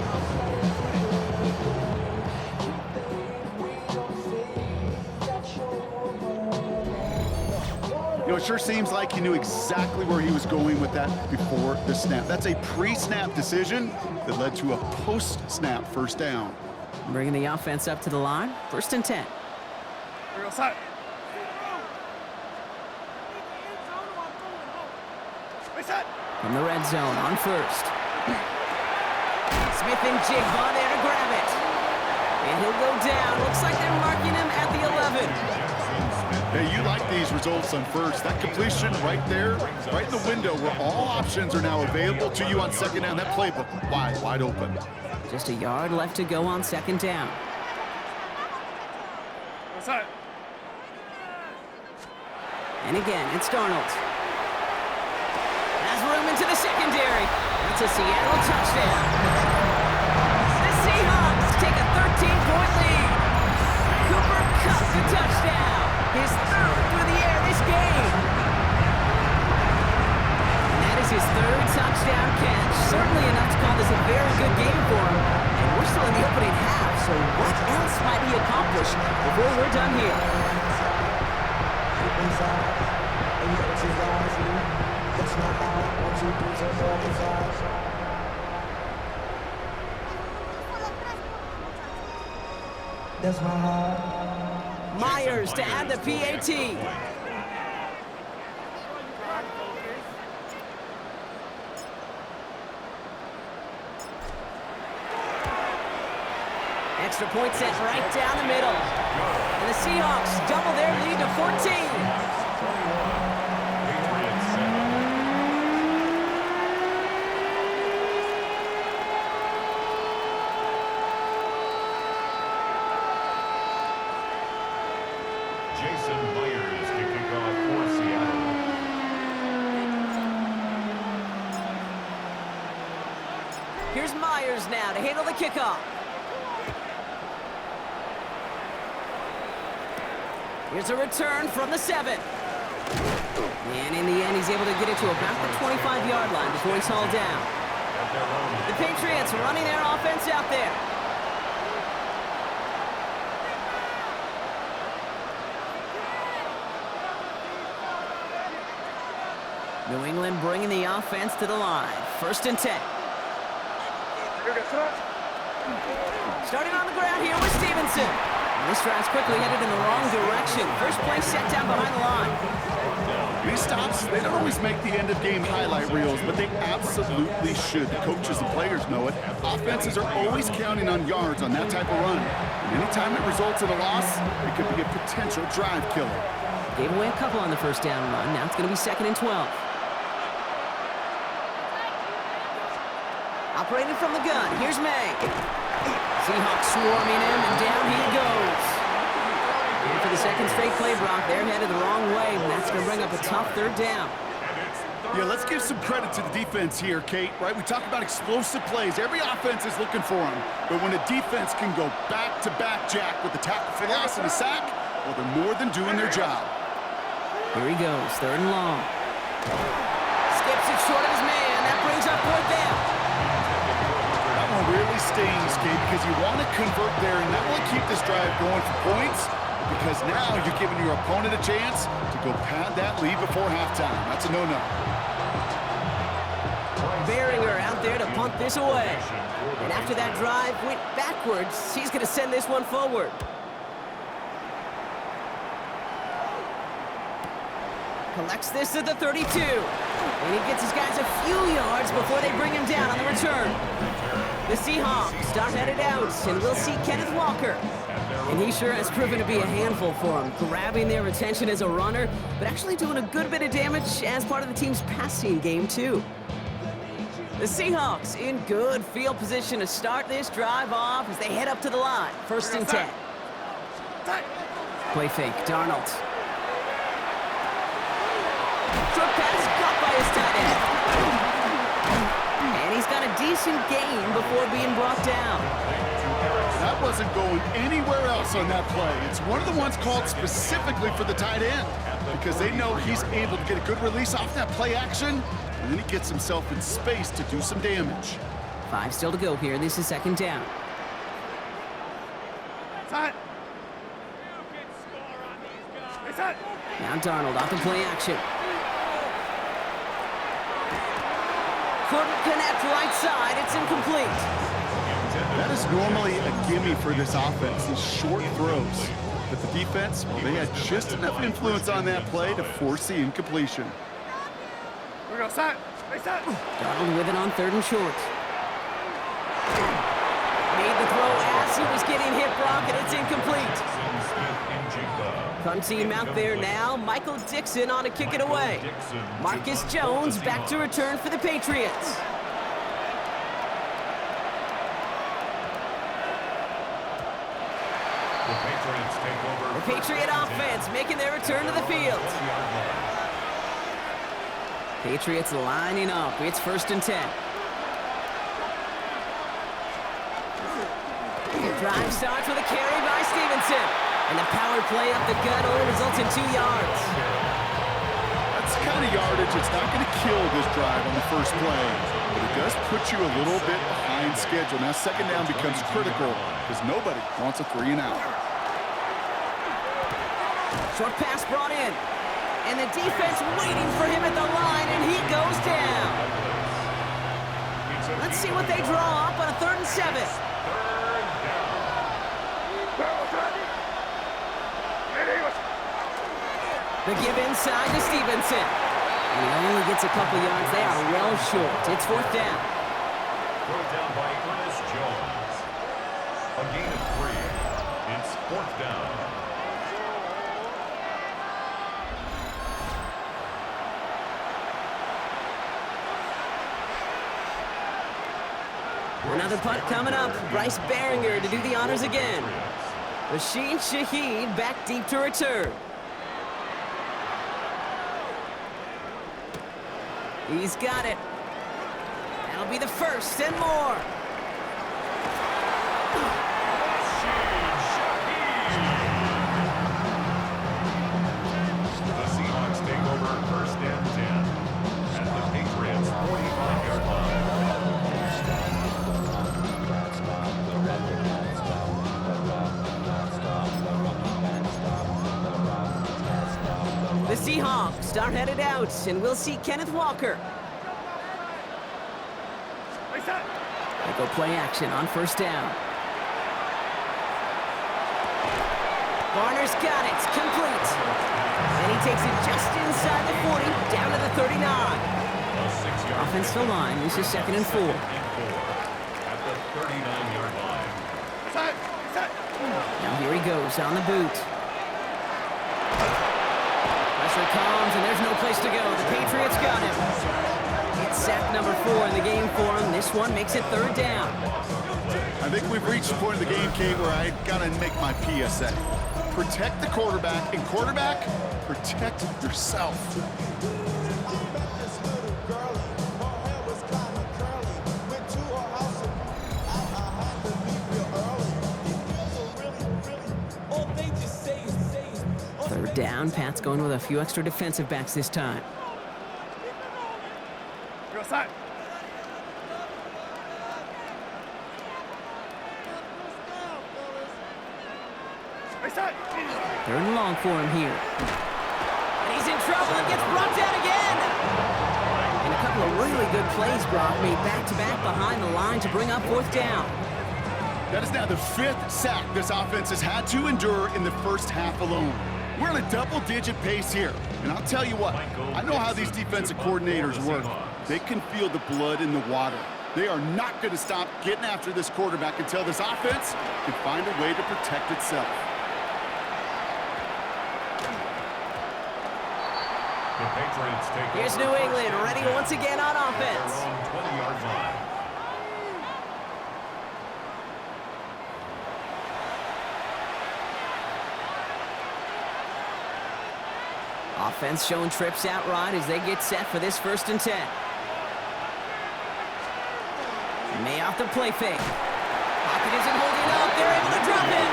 You know, it sure seems like he knew exactly where he was going with that before the snap. That's a pre-snap decision that led to a post-snap 1st down. Bringing the offense up to the line, 1st and 10. Real side. From the red zone on 1st. Smith and Jigba there to grab it. And he'll go down. Looks like they're marking him at the 11. Hey, you like these results on 1st. That completion right there, right in the window where all options are now available to you on 2nd down. That playbook wide open. Just a yard left to go on 2nd down. And again, it's Darnold. Has room into the secondary. That's a Seattle touchdown. The Seahawks take a 13-point lead. Cooper Kupp the touchdown. His 3rd through the air this game. And that is his 3rd touchdown catch. Certainly enough to call this a very good game for him. And we're still in the opening half, so what else before we're done here. That's my heart. Myers to add the PAT. Extra point set right down the middle. And the Seahawks double their lead to 14. Patriots 7. Jason Myers to kick off for Seattle. Here's Myers now to handle the kickoff. Here's a return from the 7. And in the end, he's able to get it to about the 25-yard line before he's hauled down. The Patriots running their offense out there. New England bringing the offense to the line. 1st and 10. Starting on the ground here with Stevenson. And this drive's quickly headed in the wrong direction. First play set down behind the line. These stops, they don't always make the end-of-game highlight reels, but they absolutely should. The coaches and players know it. Offenses are always counting on yards on that type of run. And anytime it results in a loss, it could be a potential drive killer. Gave away a couple on the first down run. Now it's going to be 2nd and 12. Operating from the gun, here's Maye. Seahawks swarming him, and down he goes. And for the second straight play, Brock, they're headed the wrong way, and that's going to bring up a tough 3rd down. Yeah, let's give some credit to the defense here, Kate, right? We talk about explosive plays. Every offense is looking for them. But when a defense can go back-to-back, Jack, with the tackle for loss and a sack, well, they're more than doing their job. Here he goes, 3rd and long. Skips it short of his man. That brings up 4th down. That one really stings, Kate, because you want to convert there and not only keep this drive going for points, because now you're giving your opponent a chance to go pad that lead before halftime. That's a no-no. Beringer out there to punt this away. And after that drive went backwards, he's going to send this one forward. Collects this at the 32. And he gets his guys a few yards before they bring him down on the return. The Seahawks start headed out, and we'll see Kenneth Walker. And he sure has proven to be a handful for him, grabbing their attention as a runner, but actually doing a good bit of damage as part of the team's passing game, too. The Seahawks in good field position to start this drive off as they head up to the line. 1st and 10. Play fake, Darnold. Short pass caught by his tight end. And he's got a decent gain before being brought down. That wasn't going anywhere else on that play. It's one of the ones called specifically for the tight end because they know he's able to get a good release off that play action, and then he gets himself in space to do some damage. 5 still to go here. This is 2nd down. Now Darnold off the play action. Couldn't connect right side. It's incomplete. That is normally a gimme for this offense, these short throws. But the defense, well, they had just enough influence on that play to force the incompletion. Darnold with it on 3rd and short. Made the throw as he was getting hit, Brock, and it's incomplete. Punt team out there now. Michael Dixon on to kick it away. Marcus Jones back to return for the Patriots. The Patriot offense making their return to the field. Patriots lining up. It's 1st and 10. The drive starts with a carry by Stevenson. And the power play up the gut only results in 2 yards. That's the kind of yardage that's not going to kill this drive on the first play. But it does put you a little bit behind schedule. Now 2nd down becomes critical because nobody wants a 3 and out. Short pass brought in. And the defense waiting for him at the line, and he goes down. Let's see what they draw up on a 3rd and 7. The give inside to Stevenson. And he only gets a couple yards. They are well short. It's 4th down. Brought down by Ernest Jones. A gain of 3. It's 4th down. Another punt coming up. Bryce Behringer to do the honors again. Rashid Shaheed back deep to return. He's got it. That'll be the first and more. The Seahawks take over 1st and 10 at the Patriots' 45-yard line. The Seahawks are headed out, and we'll see Kenneth Walker. They go play action on 1st down. Varner's got it. Complete. And he takes it just inside the 40, down to the 39. Offensive line. This is 2nd and 4. At the 39-yard line. Now here he goes on the boot. Pressure comes, and there's no place to go. The Patriots got him. It's sack number 4 in the game for him. This one makes it 3rd down. I think we've reached the point of the game, Kate, where I gotta make my PSA. Protect the quarterback, and quarterback, protect yourself. Third down. Pat's going with a few extra defensive backs this time. Third and long for him here. And he's in trouble and gets brought down again. And a couple of really good plays, Brock, made back-to-back behind the line to bring up 4th down. That is now the 5th sack this offense has had to endure in the first half alone. We're on a double-digit pace here. And I'll tell you what, I know how these defensive coordinators work. They can feel the blood in the water. They are not going to stop getting after this quarterback until this offense can find a way to protect itself. The Patriots take Here's over New 1st England, and ready 10 once again on at offense. their own 20-yard line. Offense showing trips out right as they get set for this 1st and 10. Maye off the play fake. Pocket isn't holding up. They're able to drop it.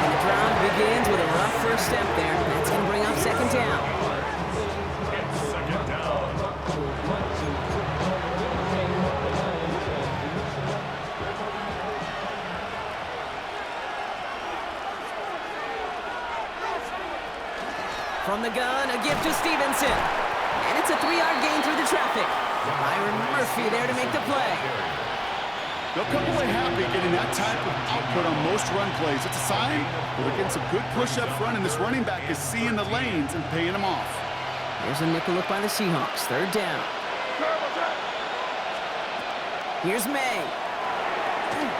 And the drive begins with a rough first step there. That's going to bring up 2nd down. It's 2nd down. From the gun, a gift to Stevenson. And it's a 3-yard gain through the traffic. Byron Murphy there to make the play. They'll come away happy getting that type of output on most run plays. It's a sign that they're getting some good push up front, and this running back is seeing the lanes and paying them off. Here's a nickel look by the Seahawks. 3rd down. Here's Maye.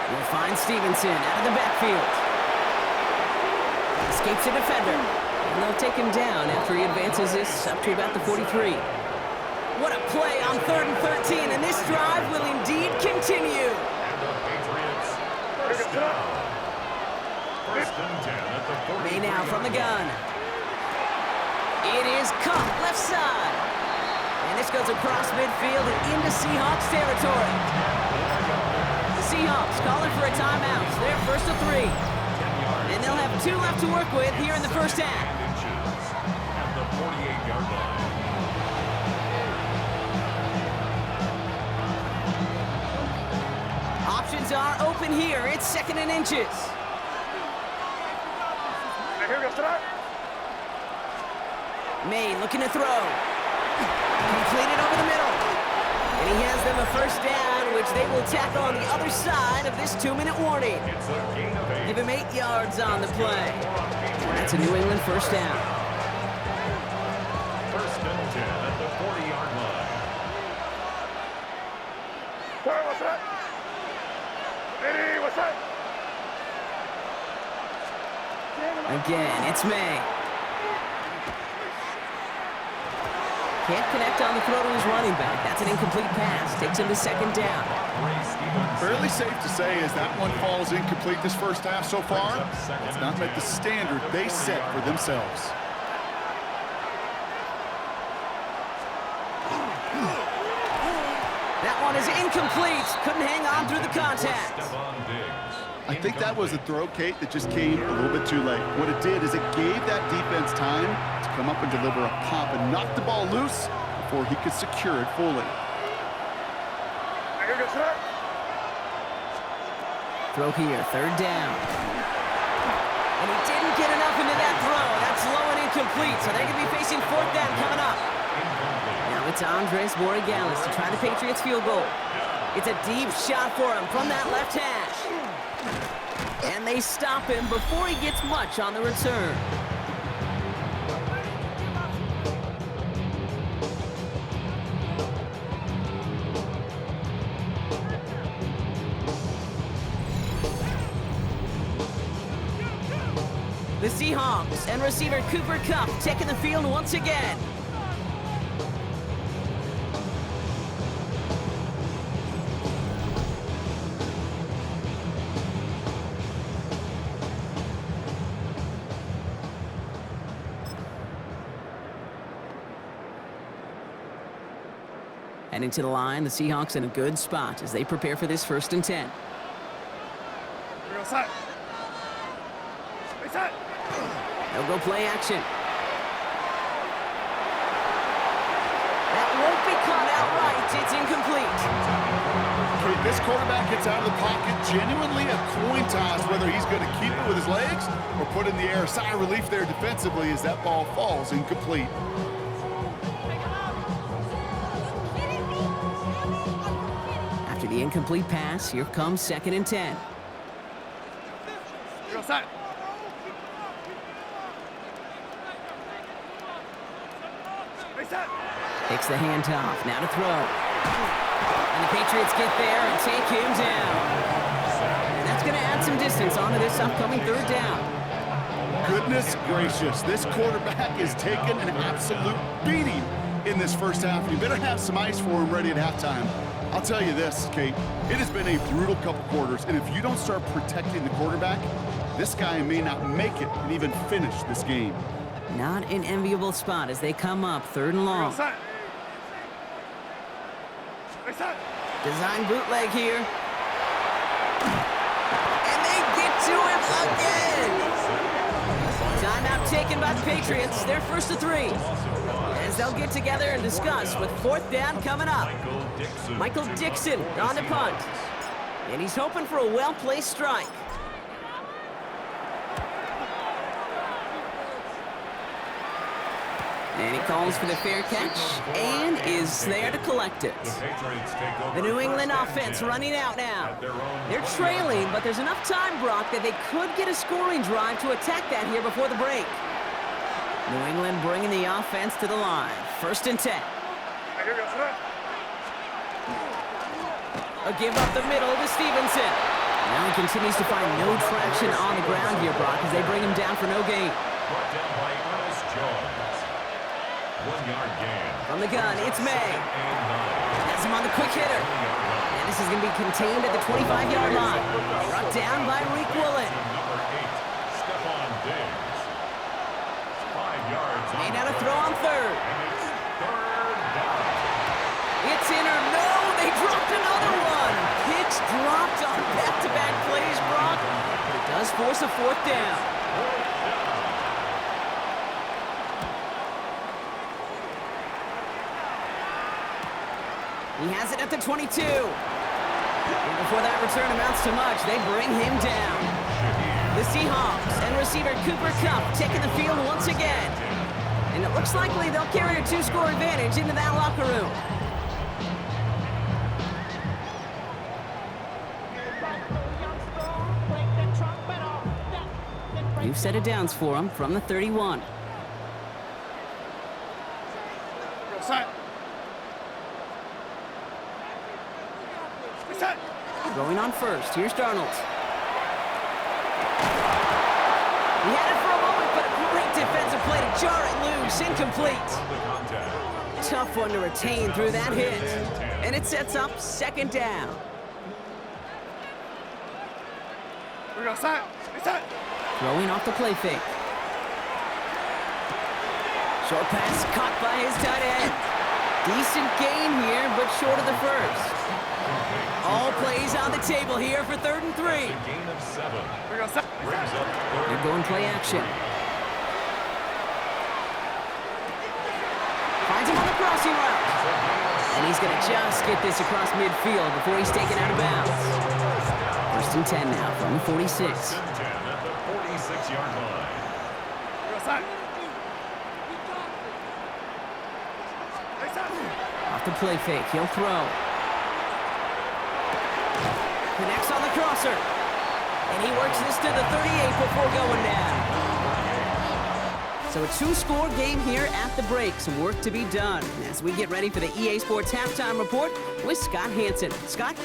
We'll find Stevenson out of the backfield. Escapes a defender. And they'll take him down after he advances this up to about the 43. What a play on 3rd and 13, and this drive will indeed continue. And the Patriots first down. 1st and 10 at the 43. Maye now from the gun. It is caught left side. And this goes across midfield and into Seahawks territory. The Seahawks calling for a timeout. They're 1st and 3. And they'll have 2 left to work with here in the first half. At the 48-yard line. Options are open here. It's 2nd and inches. Maye looking to throw. Completed over the middle. And he has them a first down, which they will tackle on the other side of this 2-minute warning. It's a gain of 8. Give him 8 yards on the play. That's a New England first down. First and 10 at the 40-yard line. Again, it's Maye. Can't connect on the throw to his running back. That's an incomplete pass. Takes him to second down. Fairly safe to say as that one falls incomplete this first half so far. It's not met the standard they set for themselves. That one is incomplete. Couldn't hang on through the contact. I think that was a throw, Kate, that just came a little bit too late. What it did is it gave that defense time to come up and deliver a pop and knock the ball loose before he could secure it fully. Throw here, third down. And he didn't get enough into that throw. That's low and incomplete, so they're going to be facing fourth down coming up. Now it's Andres Borregales to try the Patriots field goal. It's a deep shot for him from that left hash. And they stop him before he gets much on the return. The Seahawks and receiver Cooper Kupp taking the field once again. Heading to the line, the Seahawks in a good spot as they prepare for this first and 10. They'll go play action. That won't be caught outright. It's incomplete. Okay, this quarterback gets out of the pocket, genuinely a coin toss whether he's going to keep it with his legs or put it in the air. Sigh of relief there defensively as that ball falls incomplete. After the incomplete pass, here comes second and 10. Takes the handoff, now to throw. And the Patriots get there and take him down. And that's going to add some distance onto this upcoming third down. Goodness gracious, this quarterback is taking an absolute beating in this first half. You better have some ice for him ready at halftime. I'll tell you this, Kate, it has been a brutal couple quarters, and if you don't start protecting the quarterback, this guy may not make it and even finish this game. Not an enviable spot as they come up third and long. Design bootleg here. And they get to him again. Timeout taken by the Patriots. They're first to 3. As they'll get together and discuss with fourth down coming up. Michael Dixon on the punt. And he's hoping for a well-placed strike. And he calls for the fair catch and is there to collect it. The New England offense running out now. They're trailing, but there's enough time, Brock, that they could get a scoring drive to attack that here before the break. New England bringing the offense to the line. First and 10. A give up the middle to Stevenson. Now he continues to find no traction on the ground here, Brock, as they bring him down for no gain. Brought down by Ernest Jones. 1-yard gain. From the gun, it's Maye. Has him on the quick hitter. And this is going to be contained at the 25-yard line. Brought down by Reek Woolen. Number 8, Stephon Diggs. 5 yards. Made out a throw on third. And it's third down. It's in or no, they dropped another one. Pitch dropped on back-to-back plays, Brock. But it does force a fourth down. He has it at the 22. And before that return amounts to much, they bring him down. The Seahawks and receiver Cooper Kupp taking the field once again. And it looks likely they'll carry a 2-score advantage into that locker room. New set of downs for them from the 31. Going on first. Here's Darnold. He had it for a moment, but a great defensive play to jar it loose. Incomplete. Tough one to retain through that hit. And it sets up second down. Throwing off the play fake. Short pass caught by his tight end. Decent gain here, but short of the first. All plays on the table here for 3rd and 3. Gain of 7. They're going play action. Finds him on the crossing route. And he's going to just get this across midfield before he's taken out of bounds. 1st and 10 now from the 46. 1st and 10 at the 46-yard line. Off the play fake, he'll throw. Connects on the crosser. And he works this to the 38 before going down. So a 2-score game here at the break. Some work to be done as we get ready for the EA Sports Halftime Report with Scott Hansen. Scott?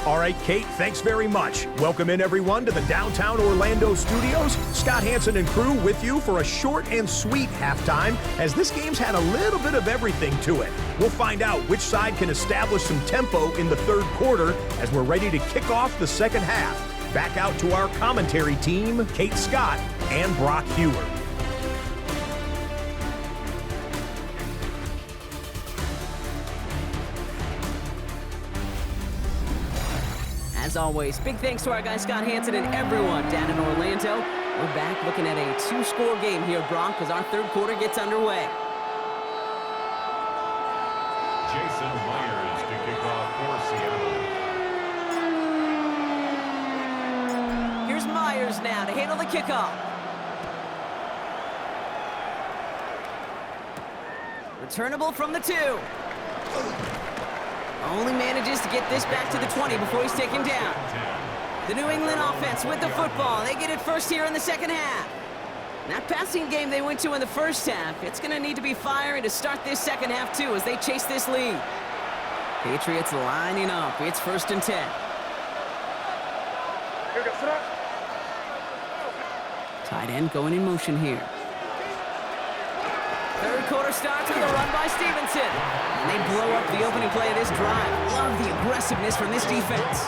All right, Kate, thanks very much. Welcome in, everyone, to the downtown Orlando studios. Scott Hansen and crew with you for a short and sweet halftime, as this game's had a little bit of everything to it. We'll find out which side can establish some tempo in the 3rd quarter as we're ready to kick off the 2nd half. Back out to our commentary team, Kate Scott and Brock Hewer. As always, big thanks to our guy Scott Hansen and everyone down in Orlando. We're back looking at a 2-score game here, Brock, as our 3rd quarter gets underway. Jason Myers to kick off for Seattle. Here's Myers now to handle the kickoff. Returnable from the 2. Only manages to get this back to the 20 before he's taken down. The New England offense with the football. They get it first here in the 2nd half. That passing game they went to in the 1st half, it's going to need to be firing to start this 2nd half, too, as they chase this lead. Patriots lining up. It's 1st and 10. Tight end going in motion here. 3rd quarter starts with a run by Stevenson. And they blow up the opening play of this drive. Love the aggressiveness from this defense.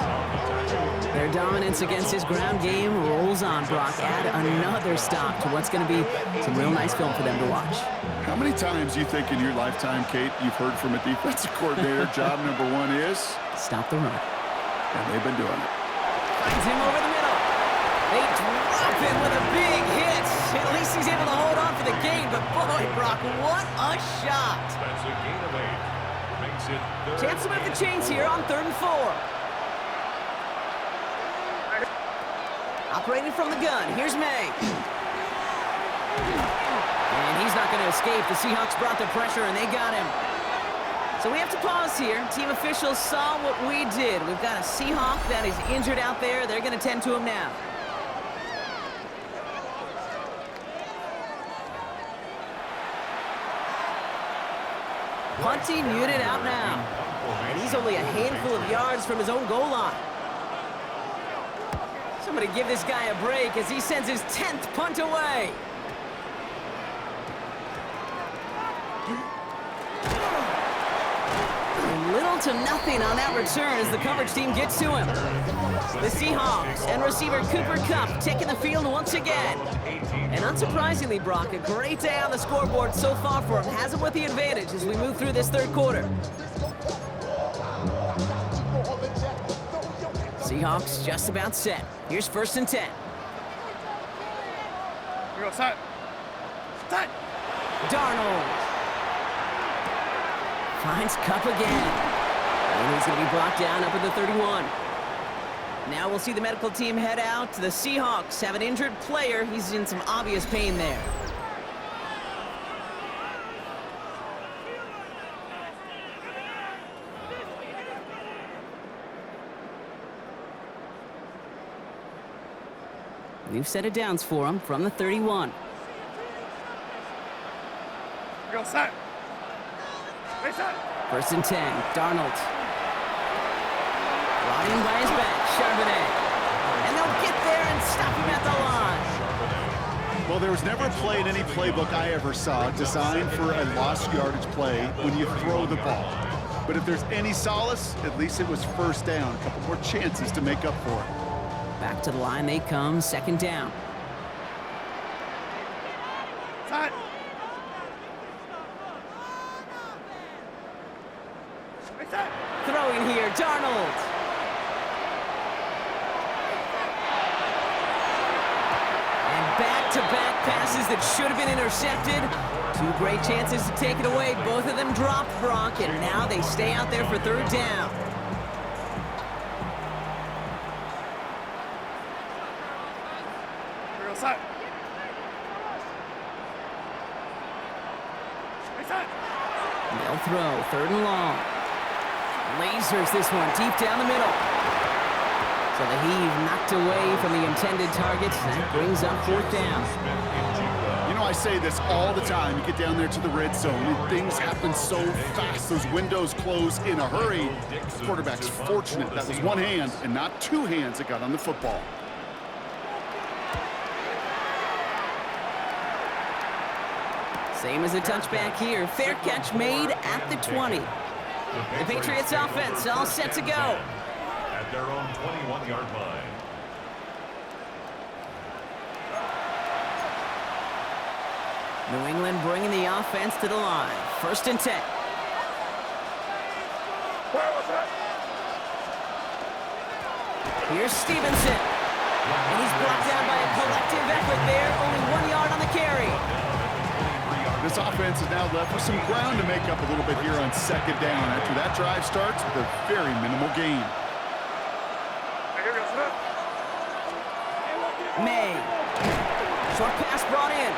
Their dominance against his ground game rolls on, Brock. Add another stop to what's going to be some real nice film for them to watch. How many times do you think in your lifetime, Kate, you've heard from a defensive coordinator, job number 1 is? Stop the run. And they've been doing it. Finds him over the middle. They drop him with a big hit. At least he's able to hold on for the gain, but boy, Brock, what a shot. That's a gain of 8. Makes it 3rd. Chance to move the chains here on 3rd and 4. Operating from the gun, here's Maye. And he's not going to escape. The Seahawks brought the pressure, and they got him. So we have to pause here. Team officials saw what we did. We've got a Seahawk that is injured out there. They're going to tend to him now. Punting unit out now. And he's only a handful of yards from his own goal line. Somebody give this guy a break as he sends his 10th punt away. And little to nothing on that return as the coverage team gets to him. The Seahawks and receiver Cooper Kupp taking the field once again. And unsurprisingly, Brock, a great day on the scoreboard so far for him. Has him with the advantage as we move through this 3rd quarter. Seahawks just about set. Here's 1st and 10. Darnold. Finds Kupp again. And he's going to be brought down up at the 31. Now we'll see the medical team head out. The Seahawks have an injured player. He's in some obvious pain there. We've set it downs for him from the 31. Go set. Hey, set. First and 10, Darnold. Brought in by his back, Charbonnet. And they'll get there and stop him at the line. Well, there was never a play in any playbook I ever saw designed for a lost yardage play when you throw the ball. But if there's any solace, at least it was first down. A couple more chances to make up for it. Back to the line they come, second down. Set. Hey, set. Throwing here, Darnold. And back-to-back passes that should have been intercepted. Two great chances to take it away. Both of them dropped, Brock, and now they stay out there for third down. Go set. Hey, set. They'll throw, third and long. Lasers this one deep down the middle. So the heave knocked away from the intended target. That brings up fourth down. You know, I say this all the time. You get down there to the red zone, and things happen so fast. Those windows close in a hurry. The quarterback's fortunate that was one hand and not two hands that got on the football. Same as a touchback here. Fair catch made at the 20. The Patriots offense all set to go. At their own 21-yard line. New England bringing the offense to the line. First and 10. Here's Stevenson. And he's brought down by a collective effort there. Only 1 yard on the carry. This offense is now left with some ground to make up a little bit here on second down after that drive starts with a very minimal gain. Maye. Short pass brought in.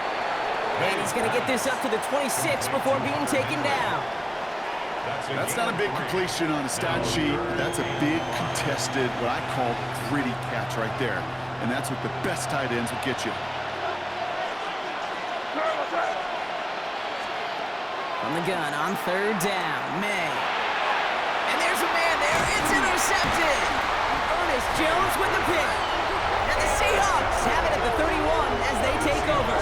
And he's going to get this up to the 26 before being taken down. That's not a big completion on a stat sheet. That's a big contested, what I call gritty catch right there. And that's what the best tight ends will get you. From the gun on third down, Maye. And there's a man there. It's intercepted. Ernest Jones with the pick. And the Seahawks have it at the 31 as they take over.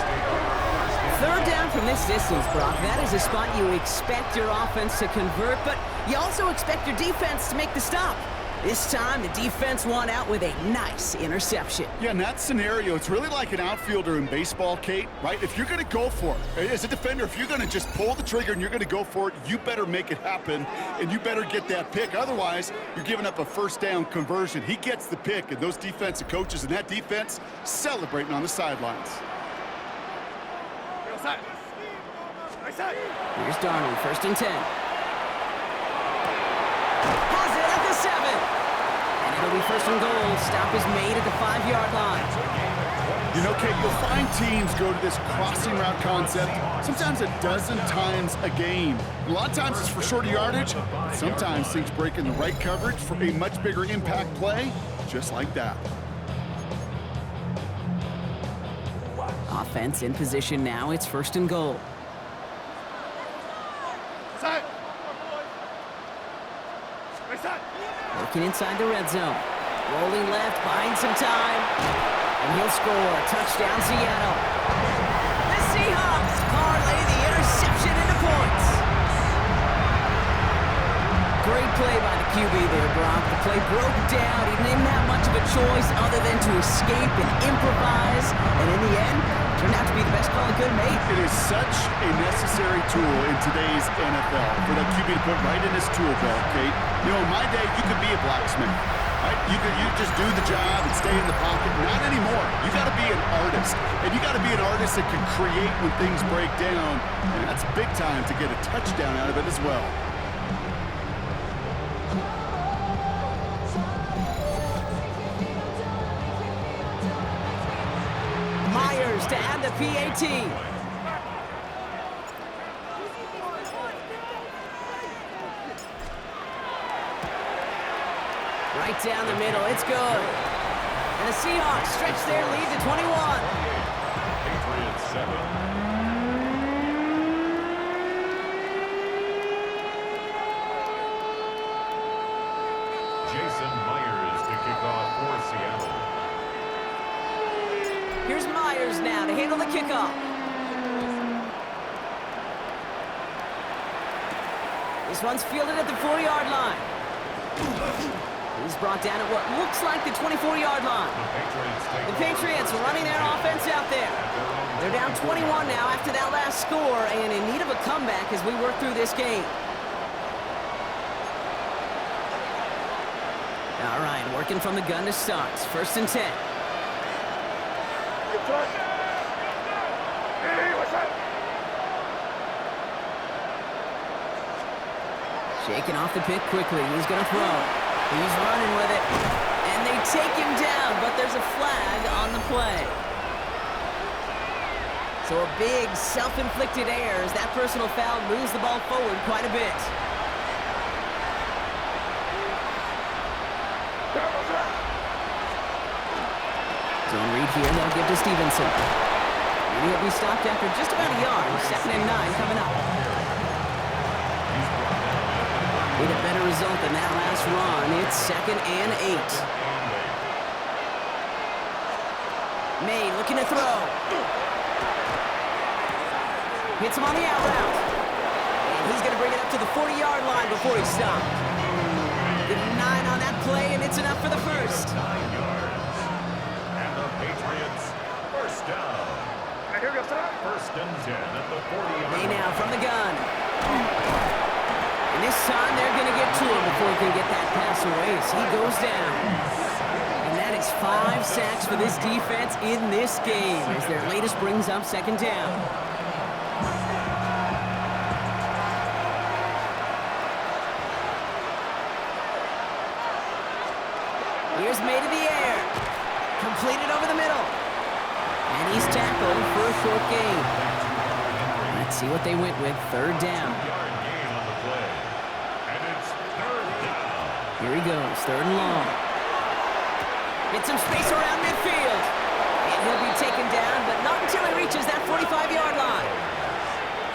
Third down from this distance, Brock. That is a spot you expect your offense to convert, but you also expect your defense to make the stop. This time, the defense won out with a nice interception. Yeah, in that scenario, it's really like an outfielder in baseball, Kate, right? If you're going to go for it, as a defender, if you're going to just pull the trigger and you're going to go for it, you better make it happen, and you better get that pick. Otherwise, you're giving up a first down conversion. He gets the pick, and those defensive coaches and that defense celebrating on the sidelines. Here's Darnold, first and 10. Has it at the 7. And it'll be first and goal. Stop is made at the 5-yard line. You know, Kate, you'll find teams go to this crossing route concept sometimes a dozen times a game. A lot of times it's for shorter yardage. Sometimes things break in the right coverage for a much bigger impact play, just like that. Offense in position now. It's first and goal. Working inside the red zone. Rolling left, buying some time. And he'll score. Touchdown, Seattle. The Seahawks parlay the interception into points. Great play by the QB there, Brock. The play broke down. He didn't have much of a choice other than to escape and improvise. And in the end, turned out to be the best call he could have made. It is such a necessary tool in today's NFL for that QB to put right in his tool belt, Kate. You know, in my day, you could be a blacksmith, right? You just do the job and stay in the pocket. Not anymore. You got to be an artist, and you got to be an artist that can create when things break down. And that's big time to get a touchdown out of it as well. Myers to add the PAT. Right down the middle, it's good. And the Seahawks stretch their lead to 21. Patriots 7. Jason Myers to kick off for Seattle. Here's Myers now to handle the kickoff. This one's fielded at the 4-yard line. He's brought down at what looks like the 24-yard line. The Patriots running their offense out there. They're down 21 now after that last score and in need of a comeback as we work through this game. All right, working from the gun to start. 1st and 10. Shaking off the pick quickly. He's going to throw. He's running with it. And they take him down, but there's a flag on the play. So a big self-inflicted error as that personal foul moves the ball forward quite a bit. Zone read here, they'll give to Stevenson. And he'll be stopped after just about a yard. 2nd and 9 coming up. With a better result than that last run, it's 2nd and 8. Maye looking to throw. Hits him on the out route. And he's going to bring it up to the 40-yard line before he's stopped. Get a 9 on that play, and it's enough for the first. 9 yards. And the Patriots, first down. 1st and 10 at the 40-yard line. Maye now from the gun. And this time they're going to get to him before he can get that pass away as he goes down. And that is 5 sacks for this defense in this game as their latest brings up 2nd down. Here's Maye to the air. Completed over the middle. And he's tackled for a short gain. Let's see what they went with. 3rd down. Here he goes, 3rd and long. Get some space around midfield. And he'll be taken down, but not until he reaches that 45-yard line.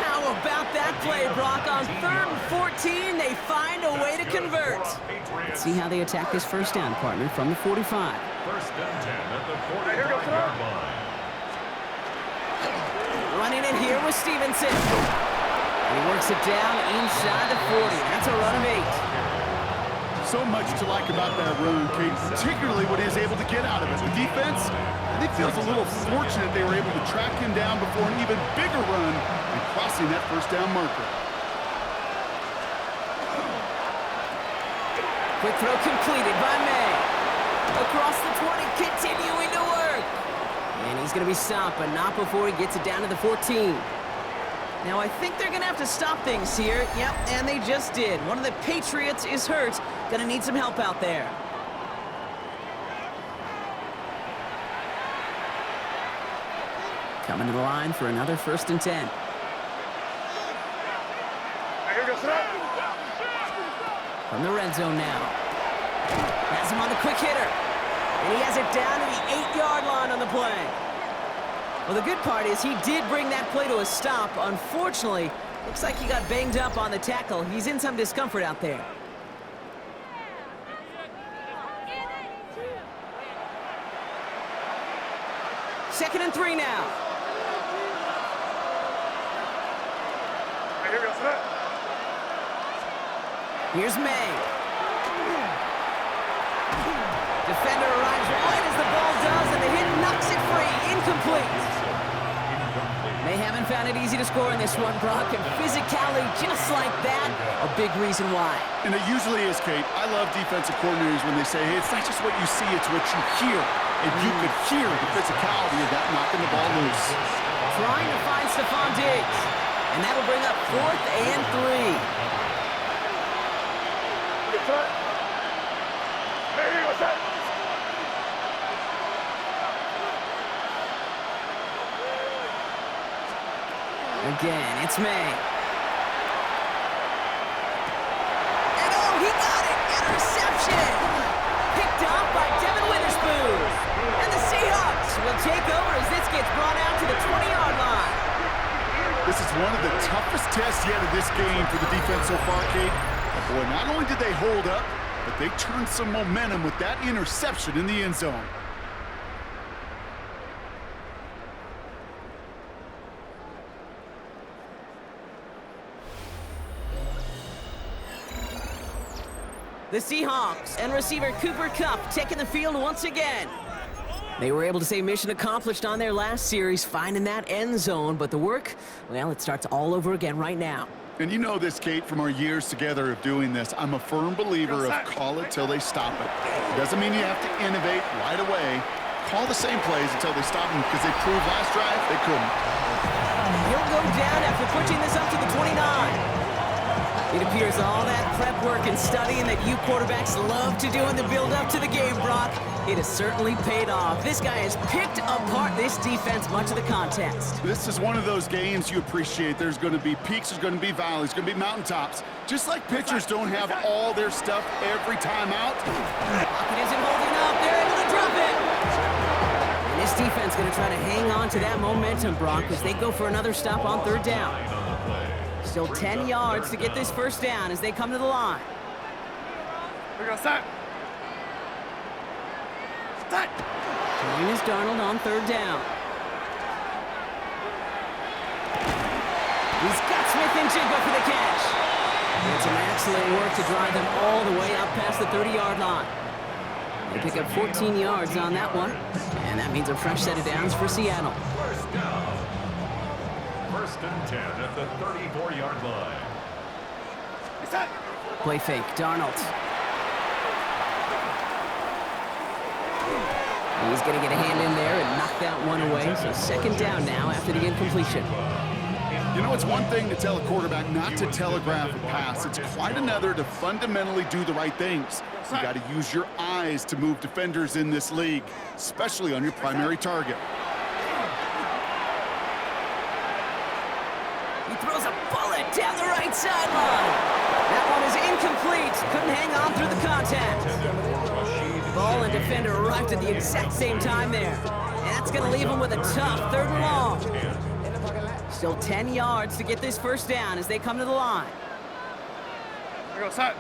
How about that play, Brock? On 3rd and 14, they find a way to convert. Let's see how they attack this 1st down, partner, from the 45. 1st and 10 at the 45-yard line. Running it here with Stevenson. And he works it down inside the 40. That's a run of 8. So much to like about that run, Kate, particularly what he was able to get out of it. The defense, I think, feels a little fortunate they were able to track him down before an even bigger run and crossing that 1st down marker. Quick throw completed by Maye. Across the 20, continuing to work. And he's going to be stopped, but not before he gets it down to the 14. Now, I think they're going to have to stop things here. Yep, and they just did. One of the Patriots is hurt. Going to need some help out there. Coming to the line for another 1st and 10. From the red zone now. Has him on the quick hitter. And he has it down to the 8-yard line on the play. Well, the good part is he did bring that play to a stop. Unfortunately, looks like he got banged up on the tackle. He's in some discomfort out there. Second and 3 now. Here's Maye. Defender arrives right as the ball does, and the hit knocks it free. Incomplete. They haven't found it easy to score in this one, Brock, and physicality just like that, a big reason why. And it usually is, Kate. I love defensive coordinators when they say, hey, it's not just what you see, it's what you hear. And you could hear the physicality of that knocking the ball loose. Trying to find Stephon Diggs. And that'll bring up 4th and 3. Again, it's Maye. And oh, he got it! Interception! Picked up by Devin Witherspoon. one of the toughest tests yet of this game for the defense so far, Kate. But boy, not only did they hold up, but they turned some momentum with that interception in the end zone. The Seahawks and receiver Cooper Kupp taking the field once again. They were able to say mission accomplished on their last series, finding that end zone, but the work, well, it starts all over again right now. And you know this, Kate, from our years together of doing this. I'm a firm believer of call it till they stop it. It doesn't mean you have to innovate right away. Call the same plays until they stop them, because they proved last drive they couldn't. He'll go down after pushing this up to the 29. It appears all that prep work and studying that you quarterbacks love to do in the build-up to the game, Brock, it has certainly paid off. This guy has picked apart this defense much of the contest. This is one of those games you appreciate. There's going to be peaks, there's going to be valleys, there's going to be mountaintops. Just like pitchers don't have all their stuff every time out. Pocket isn't holding up. They're able to drop it. And this defense going to try to hang on to that momentum, Brock, as they go for another stop on third down. Still 10 yards to get this first down as they come to the line. We're going to start. Start. Throwing is Darnold on third down. He's got Smith and Jigba for the catch. And some excellent work to drive them all the way up past the 30-yard line. They pick up 14 yards on that one, and that means a fresh set of downs for Seattle. First down. First and 10 at the 34-yard line. Play fake, Darnold. He's going to get a hand in there and knock that one away. So second down now after the incompletion. You know, it's one thing to tell a quarterback not to telegraph a pass. It's quite another to fundamentally do the right things. You got to use your eyes to move defenders in this league, especially on your primary target. He throws a bullet down the right sideline. That one is incomplete. Couldn't hang on through the contact. Ball and defender arrived at the exact same time there. And that's going to leave him with a tough third and long. Still 10 yards to get this first down as they come to the line. Third Third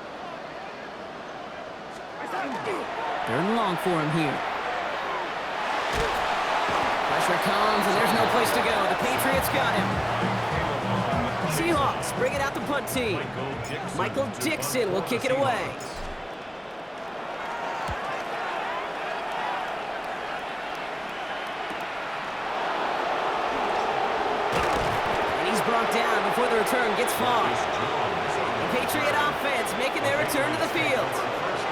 and long for him here. Pressure comes, and there's no place to go. The Patriots got him. Seahawks bring it out the punt team. Michael Dixon will kick it away. And he's brought down before the return gets far. The Patriot offense making their return to the field.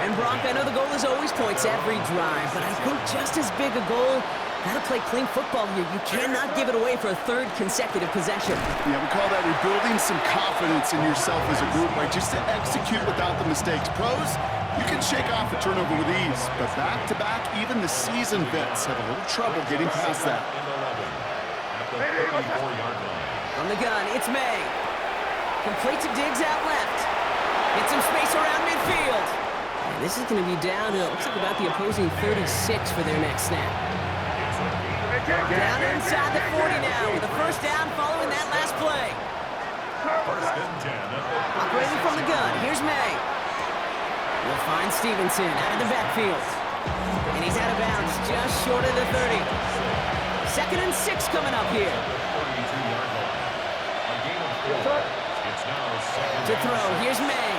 And Brock, I know the goal is always points every drive, but I think just as big a goal, gotta play clean football here. You cannot give it away for a third consecutive possession. Yeah, we call that rebuilding some confidence in yourself as a group, right? Just to execute without the mistakes. Pros, you can shake off a turnover with ease, but back-to-back, even the seasoned vets have a little trouble getting past that. From the gun, it's Maye. Complete to Diggs out left. Get some space around midfield. And this is going to be down to, looks like about the opposing 36 for their next snap. Down inside the 40 now with a first down following that last play. Operating from the gun, here's Maye. We'll find Stevenson out of the backfield. And he's out of bounds just short of the 30. 2nd and 6 coming up here. To throw, here's Maye.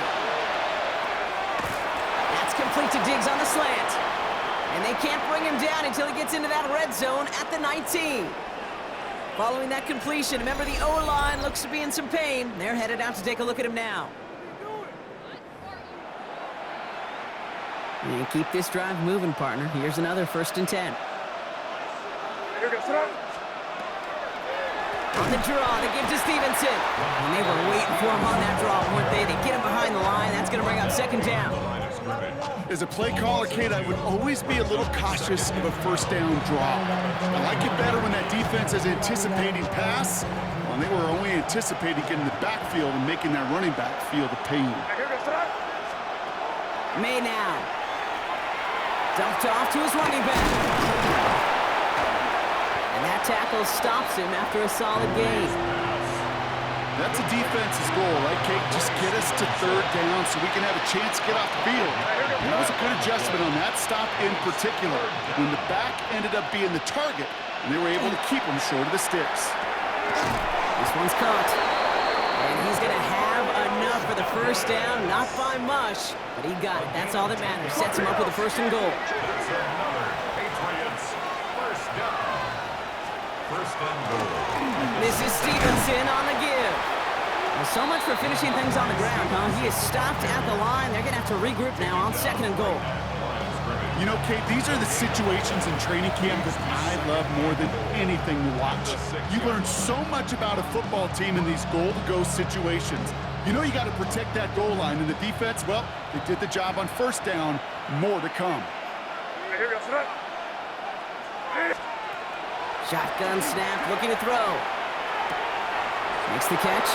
That's complete to Diggs on the slant. And they can't bring him down until he gets into that red zone at the 19. Following that completion, remember the O-line looks to be in some pain. They're headed out to take a look at him now. And keep this drive moving, partner. Here's another 1st and 10. On the draw, they give to Stevenson. And they were waiting for him on that draw, weren't they? They get him behind the line. That's going to bring up 2nd down. As a play caller, Kate, I would always be a little cautious of a 1st down draw. I like it better when that defense is anticipating pass, when they were only anticipating getting the backfield and making that running back feel the pain. Maye now. Dumped off to his running back. And that tackle stops him after a solid gain. That's a defense's goal, right, Kate? Just get us to third down so we can have a chance to get off the field. And that was a good adjustment on that stop in particular, when the back ended up being the target, and they were able to keep him short of the sticks. This one's caught. And he's going to have enough for the first down. Not by much, but he got it. That's all that matters. Sets him up with a first and goal. That's another Patriots first down. First and goal. This is Stevenson on the give. Well, so much for finishing things on the ground, huh? He is stopped at the line. They're going to have to regroup now on second and goal. You know, Kate, these are the situations in training camp that I love more than anything to watch. You learn so much about a football team in these goal-to-go situations. You know you got to protect that goal line, and the defense, well, they did the job on first down. More to come. Shotgun snap, looking to throw. Makes the catch.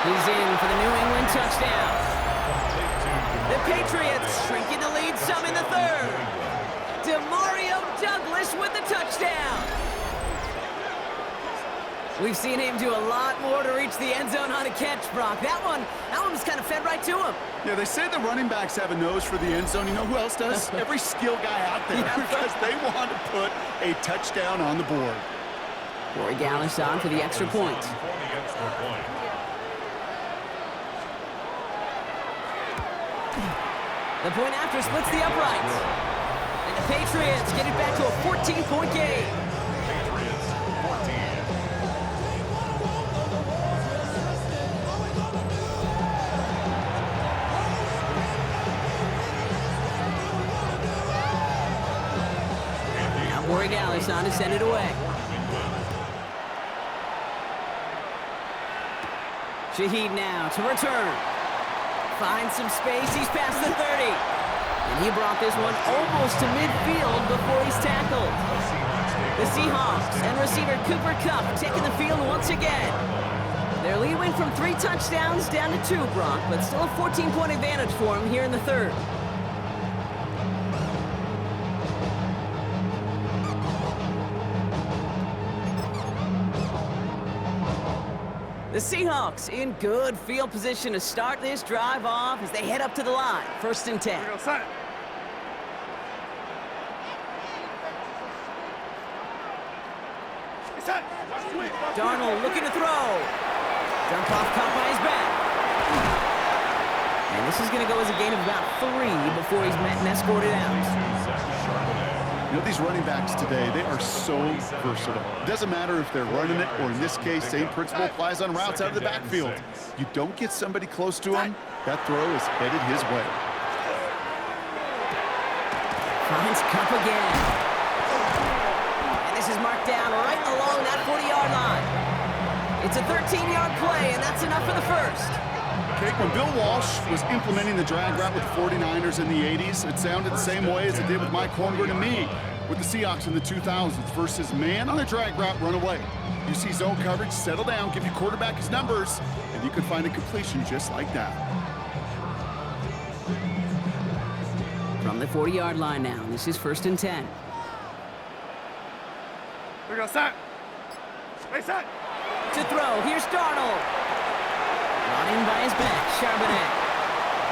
He's in for the New England touchdown. The Patriots shrinking the lead some in the third. DeMario Douglas with the touchdown. We've seen him do a lot more to reach the end zone on a catch, Brock. That one was kind of fed right to him. Yeah, they say the running backs have a nose for the end zone. You know who else does? Every skill guy out there, because they want to put a touchdown on the board. Corey Gallis on for the extra point. The point after splits the uprights. And the Patriots get it back to a 14-point game. Patriots 14. Now Corey Gallis on to send it away. Shaheed now to return. Finds some space, he's past the 30. And he brought this one almost to midfield before he's tackled. The Seahawks and receiver Cooper Kupp taking the field once again. Their lead went from 3 touchdowns down to 2, Brock, but still a 14-point advantage for him here in the third. The Seahawks in good field position to start this drive off as they head up to the line. First and 10. Darnold looking to throw. Dump off caught by his back. And this is going to go as a gain of about 3 before he's met and escorted out. You know, these running backs today, they are so versatile. It doesn't matter if they're running it, or in this case, same principle applies on routes out of the backfield. You don't get somebody close to him, that throw is headed his way. Finds Kupp again. And this is marked down right along that 40-yard line. It's a 13-yard play, and that's enough for the first. Okay, when Bill Walsh was implementing the drag route with the 49ers in the 80s, it sounded the same way as it did with Mike Holmgren and me with the Seahawks in the 2000s versus man on the drag route, run away. You see zone coverage, settle down, give your quarterback his numbers, and you could find a completion just like that. From the 40-yard line now, this is first and 10. We're going to set. Hey, set. To throw, here's Darnold. Brought in by his back, Charbonnet.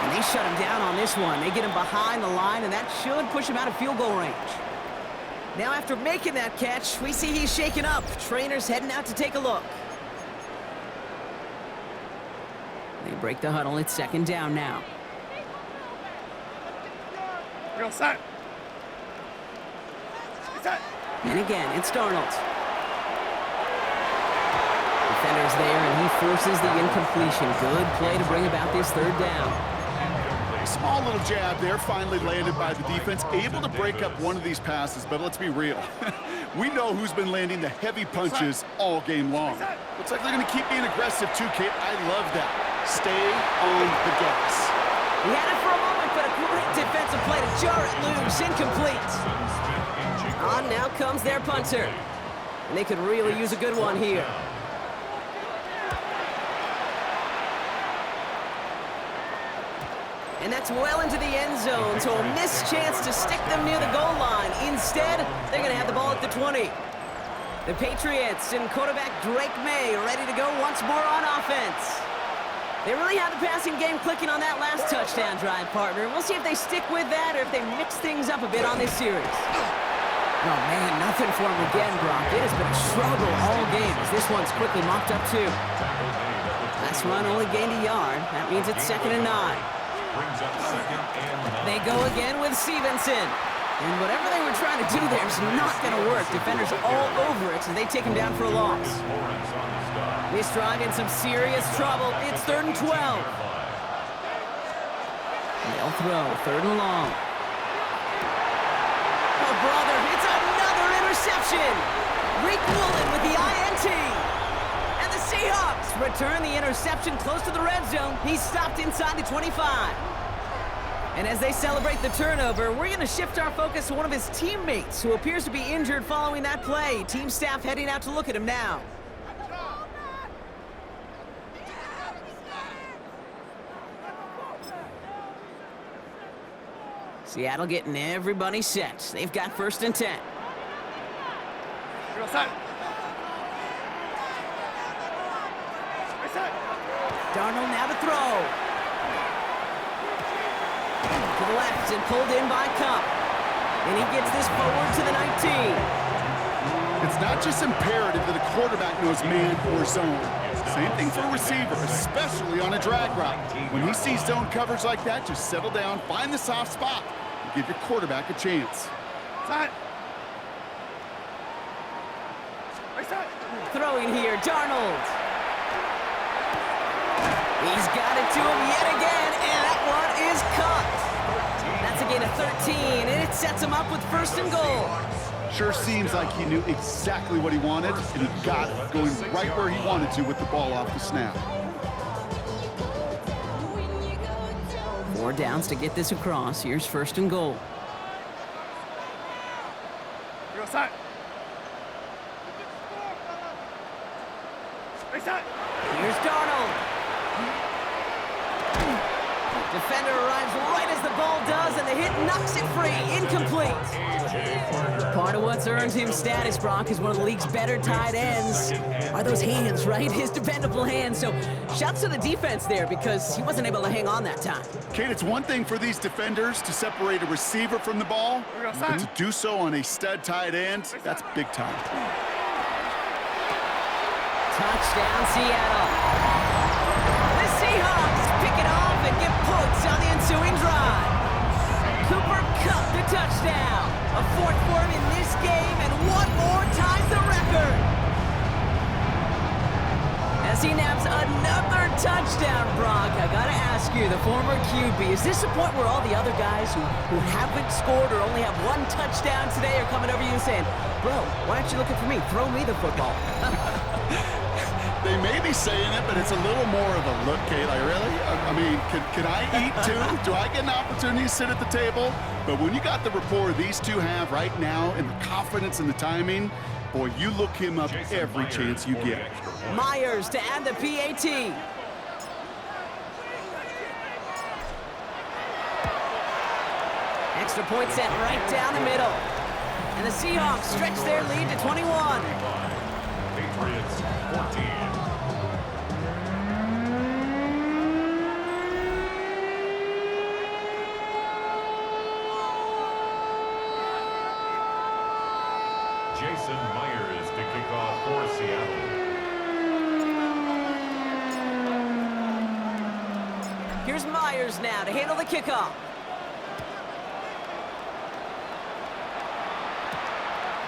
And they shut him down on this one. They get him behind the line, and that should push him out of field goal range. Now after making that catch, we see he's shaken up. Trainer's heading out to take a look. They break the huddle. It's second down now. We're going to set. Set. And again, it's Darnold. Defender's there, and he forces the incompletion. Good play to bring about this third down. Small little jab there, finally landed by the defense. Able to break up one of these passes, but let's be real. We know who's been landing the heavy punches all game long. Looks like they're going to keep being aggressive too, Kate. I love that. Stay on the gas. He had it for a moment, but a great defensive play to jar it loose. Incomplete. On now comes their punter. And they could really use a good one here. And that's well into the end zone, so a missed chance to stick them near the goal line. Instead, they're going to have the ball at the 20. The Patriots and quarterback Maye ready to go once more on offense. They really have the passing game clicking on that last touchdown drive, partner. We'll see if they stick with that or if they mix things up a bit on this series. Oh, man, nothing for him again, Brock. It has been a struggle all game as this one's quickly mopped up, too. Last run only gained a yard. That means it's 2nd and 9. They go again with Stevenson. And whatever they were trying to do there is not going to work. Defenders all over it, so they take him down for a loss. This drive in some serious trouble. It's 3rd and 12. They'll throw, 3rd and long. Oh, brother, it's another interception. Lumen with the INT. And the Seahawks return the interception close to the red zone. He's stopped inside the 25. And as they celebrate the turnover, we're going to shift our focus to one of his teammates who appears to be injured following that play. Team staff heading out to look at him now. Seattle getting everybody set. They've got 1st and 10. Darnold now to throw. To the left and pulled in by Cup. And he gets this forward to the 19. It's not just imperative that a quarterback knows man or zone. Same thing for a receiver, especially on a drag route. When he sees zone coverage like that, just settle down, find the soft spot, and give your quarterback a chance. Throwing here, Darnold. He's got it to him yet again, and that one is caught. That's a gain of 13, and it sets him up with 1st and goal. Sure seems like he knew exactly what he wanted, and he got it, going right where he wanted to with the ball off the snap. 4 downs to get this across. Here's 1st and goal. Here's Darnold. Defender arrives right as the ball does, and the hit knocks it free. Incomplete. Part of what's earned him status, Brock, is one of the league's better tight ends. Are those hands, right? His dependable hands. So shouts to the defense there because he wasn't able to hang on that time. Kate, it's one thing for these defenders to separate a receiver from the ball, but to do so on a stud tight end, that's big time. Touchdown, Seattle. The Seahawks pick it off and get points on the ensuing drive. Cooper Kupp the touchdown. A 4th for him in this game, and 1 more ties the record. As he naps another touchdown, Brock, I gotta ask you, the former QB, is this the point where all the other guys who haven't scored or only have 1 touchdown today are coming over you and saying, bro, why aren't you looking for me? Throw me the football. They may be saying it, but it's a little more of a look, Kate. Like, really? I mean, can I eat too? Do I get an opportunity to sit at the table? But when you got the rapport these two have right now and the confidence and the timing, boy, you look him up every chance you get. Myers to add the PAT. Extra point set right down the middle. And the Seahawks stretch their lead to 21. Patriots 14. Jason Myers to kick off for Seattle. Here's Myers now to handle the kickoff.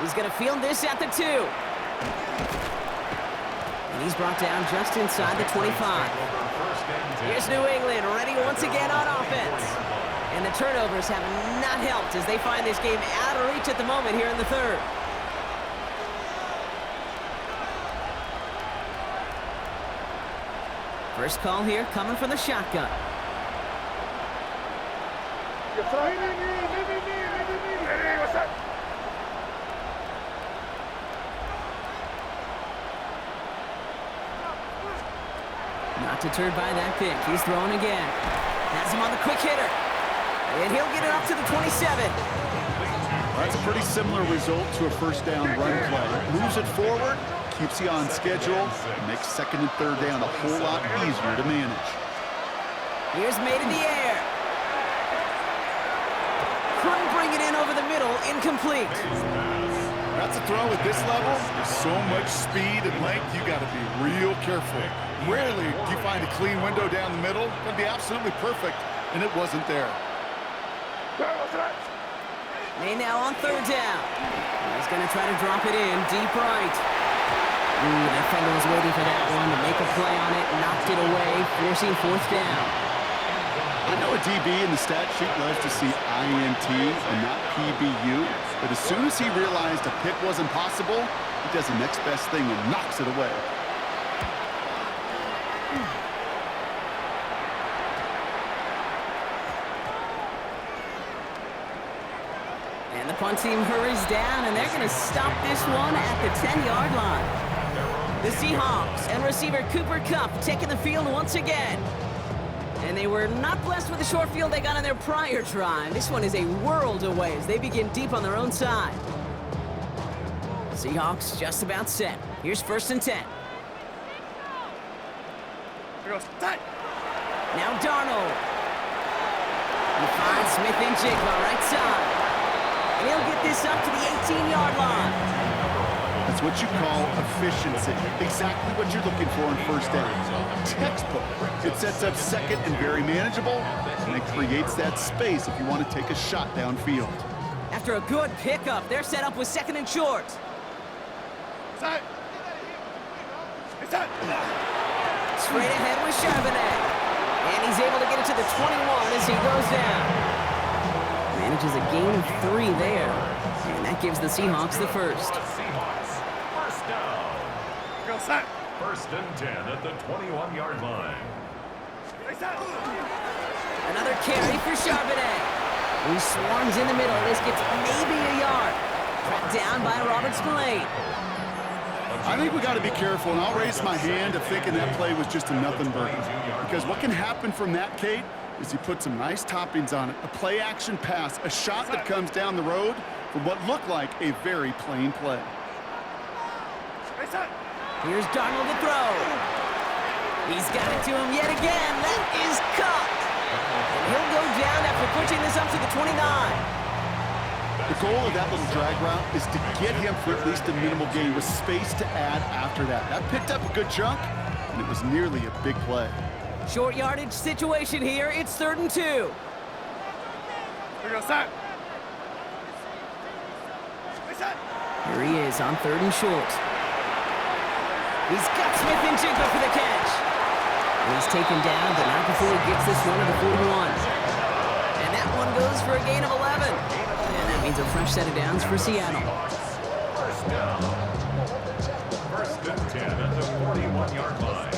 He's going to field this at the 2. And he's brought down just inside the 25. Here's New England ready once again on offense. And the turnovers have not helped as they find this game out of reach at the moment here in the 3rd. First call here coming from the shotgun. Not deterred by that pick. He's throwing again. Has him on the quick hitter. And he'll get it up to the 27. That's a pretty similar result to a first down run play. Moves it forward, keeps you on schedule, and makes second and third down a whole lot easier to manage. Here's Maye in the air. Couldn't bring it in over the middle, incomplete. That's a throw at this level. There's so much speed and length, you got to be real careful. Rarely do you find a clean window down the middle. It'd be absolutely perfect, and it wasn't there. Maye now on third down. He's going to try to drop it in deep right. That fellow was waiting for that one to make a play on it, knocked it away, forcing fourth down. I know a DB in the stat sheet loves to see INT and not PBU, but as soon as he realized a pick wasn't possible, he does the next best thing and knocks it away. And the punt team hurries down, and they're going to stop this one at the 10-yard line. The Seahawks and receiver Cooper Kupp taking the field once again. And they were not blessed with the short field they got on their prior drive. This one is a world away as they begin deep on their own side. Seahawks just about set. Here's first and 10. Now Darnold. He finds Smith-Njigba right side. And he'll get this up to the 18-yard line. That's what you call efficiency. Exactly what you're looking for in first down. Textbook. It sets up second and very manageable, and it creates that space if you want to take a shot downfield. After a good pickup, they're set up with second and short. Straight ahead with Charbonnet. And he's able to get it to the 21 as he goes down. Manages a gain of 3 there. And that gives the Seahawks the first. First and 10 at the 21-yard line. Another carry for Charbonnet. He swarms in the middle. This gets maybe a yard. Tracked down by Robert Spillane. I think we got to be careful, and I'll raise my hand of thinking that play was just a nothing burger. Because what can happen from that, Kate, is you put some nice toppings on it. A play-action pass, a shot that comes down the road from what looked like a very plain play. Here's Darnold to throw. He's got it to him yet again. That is caught. And he'll go down after pushing this up to the 29. The goal of that little drag route is to get him for at least a minimal gain with space to add after that. That picked up a good chunk, and it was nearly a big play. Short yardage situation here. It's 3rd and 2. Here he is on 3rd and short. He's got Smith-Njigba for the catch. And he's taken down, but not before he gets this one to the 41. And that one goes for a gain of 11. And that means a fresh set of downs for Seattle. First down. First and 10 at the 41-yard line.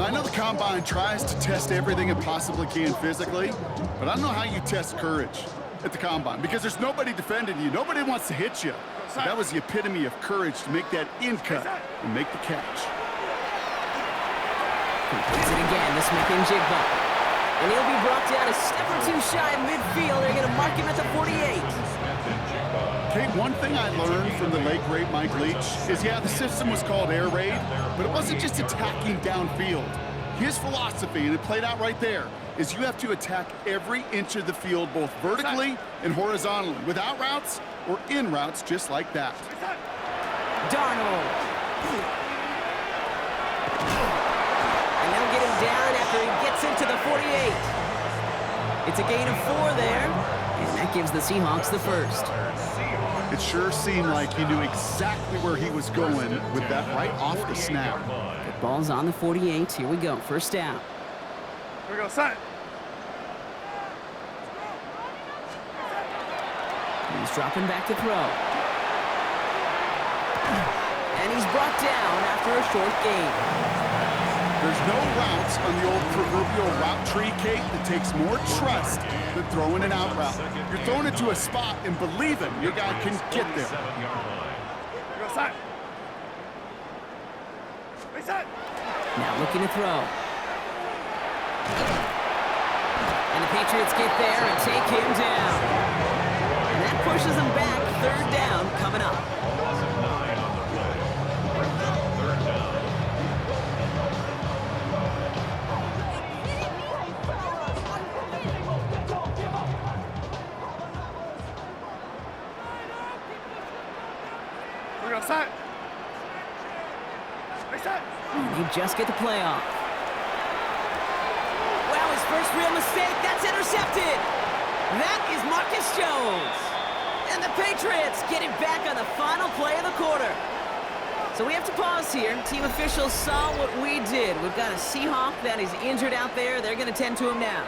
I know the Combine tries to test everything it possibly can physically, but I don't know how you test courage at the Combine because there's nobody defending you. Nobody wants to hit you. So that was the epitome of courage to make that in cut and make the catch. Completes it again to Smith-Njigba. And he'll be brought down a step or two shy of midfield. They're going to mark him at the 48. Kate, one thing I learned from the late great Mike Leach is, yeah, the system was called air raid, but it wasn't just attacking downfield. His philosophy, and it played out right there, is you have to attack every inch of the field, both vertically and horizontally, without routes or in routes just like that. Darnold. And they'll get him down after he gets into the 48. It's a gain of 4 there, and that gives the Seahawks the first. It sure seemed like he knew exactly where he was going with that right off the snap. The ball's on the 48. Here we go. First down. Here we go, son. He's dropping back to throw. And he's brought down after a short gain. There's no routes on the old proverbial route tree, Kate, that takes more trust than throwing an out route. You're throwing it to a spot and believing your guy can get there. Here we go, son. Now looking to throw. And the Patriots get there and take him down. And that pushes them back. Third down coming up. Loss of 9 on the play. Brings up third down. We're going side. Next side. And they just get the play off. Wow, his first real mistake. That's intercepted. That is Marcus Jones. And the Patriots get it back on the final play of the quarter. So we have to pause here. Team officials saw what we did. We've got a Seahawk that is injured out there. They're going to tend to him now.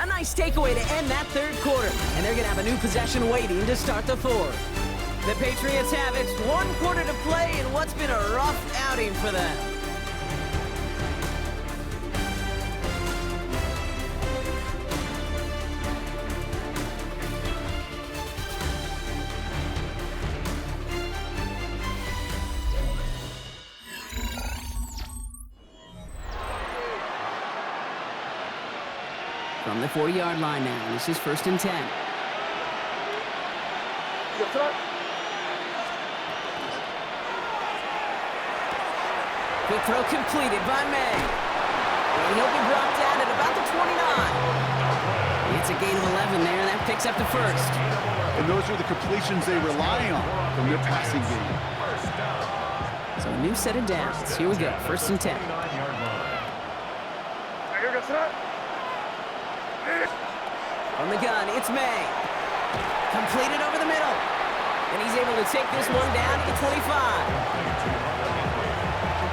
A nice takeaway to end that third quarter. And they're going to have a new possession waiting to start the fourth. The Patriots have it. 1 quarter to play in what's been a rough outing for them. From the 40-yard line now, this is 1st and 10. Quick throw completed by Maye. And he'll be brought down at about the 29. It's a gain of 11 there, and that picks up the first. And those are the completions they rely on from their passing game. So a new set of downs. Here we go, 1st and 10. Here goes side. On the gun, it's Maye. Completed over the middle. And he's able to take this one down at the 25.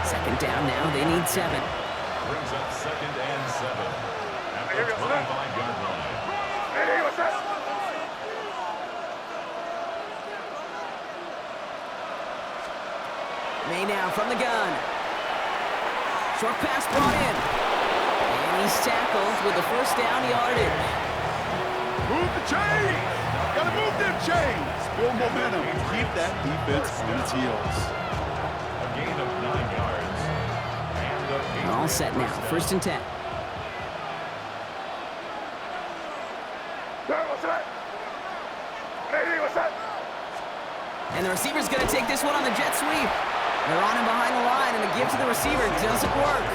2nd down now, they need 7. Brings up 2nd and 7. At the Here goes 25-yard line. Here goes side. Maye now from the gun. Short pass brought in. And he's tackled with the 1st down yardage. Move the chains! Gotta move them chains! Build momentum. Keep that defense on its heels. A gain of 9 yards. And the Patriots All set now, 1st and 10. Here goes side. Here goes side. And the receiver's going to take this one on the jet sweep. They're on him behind the line, and the give to the receiver doesn't work.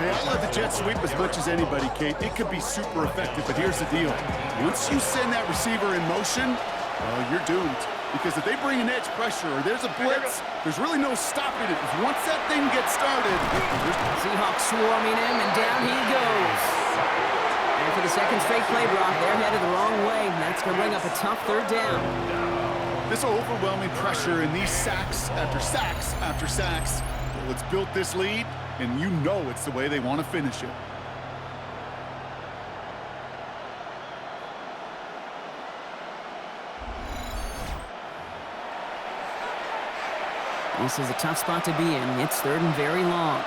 Hey, I love the jet sweep as much as anybody, Kate. It could be super effective, but here's the deal. Once you send that receiver in motion, well, you're doomed. Because if they bring an edge pressure or there's a blitz, there's really no stopping it. Once that thing gets started, Seahawks swarming him, and down he goes. And for the 2nd straight play, Brock, they're headed the wrong way. And that's going to bring up a tough 3rd down. this overwhelming pressure and these sacks after sacks after sacks, well, it's built this lead, and you know it's the way they want to finish it. This is a tough spot to be in. It's 3rd and very long.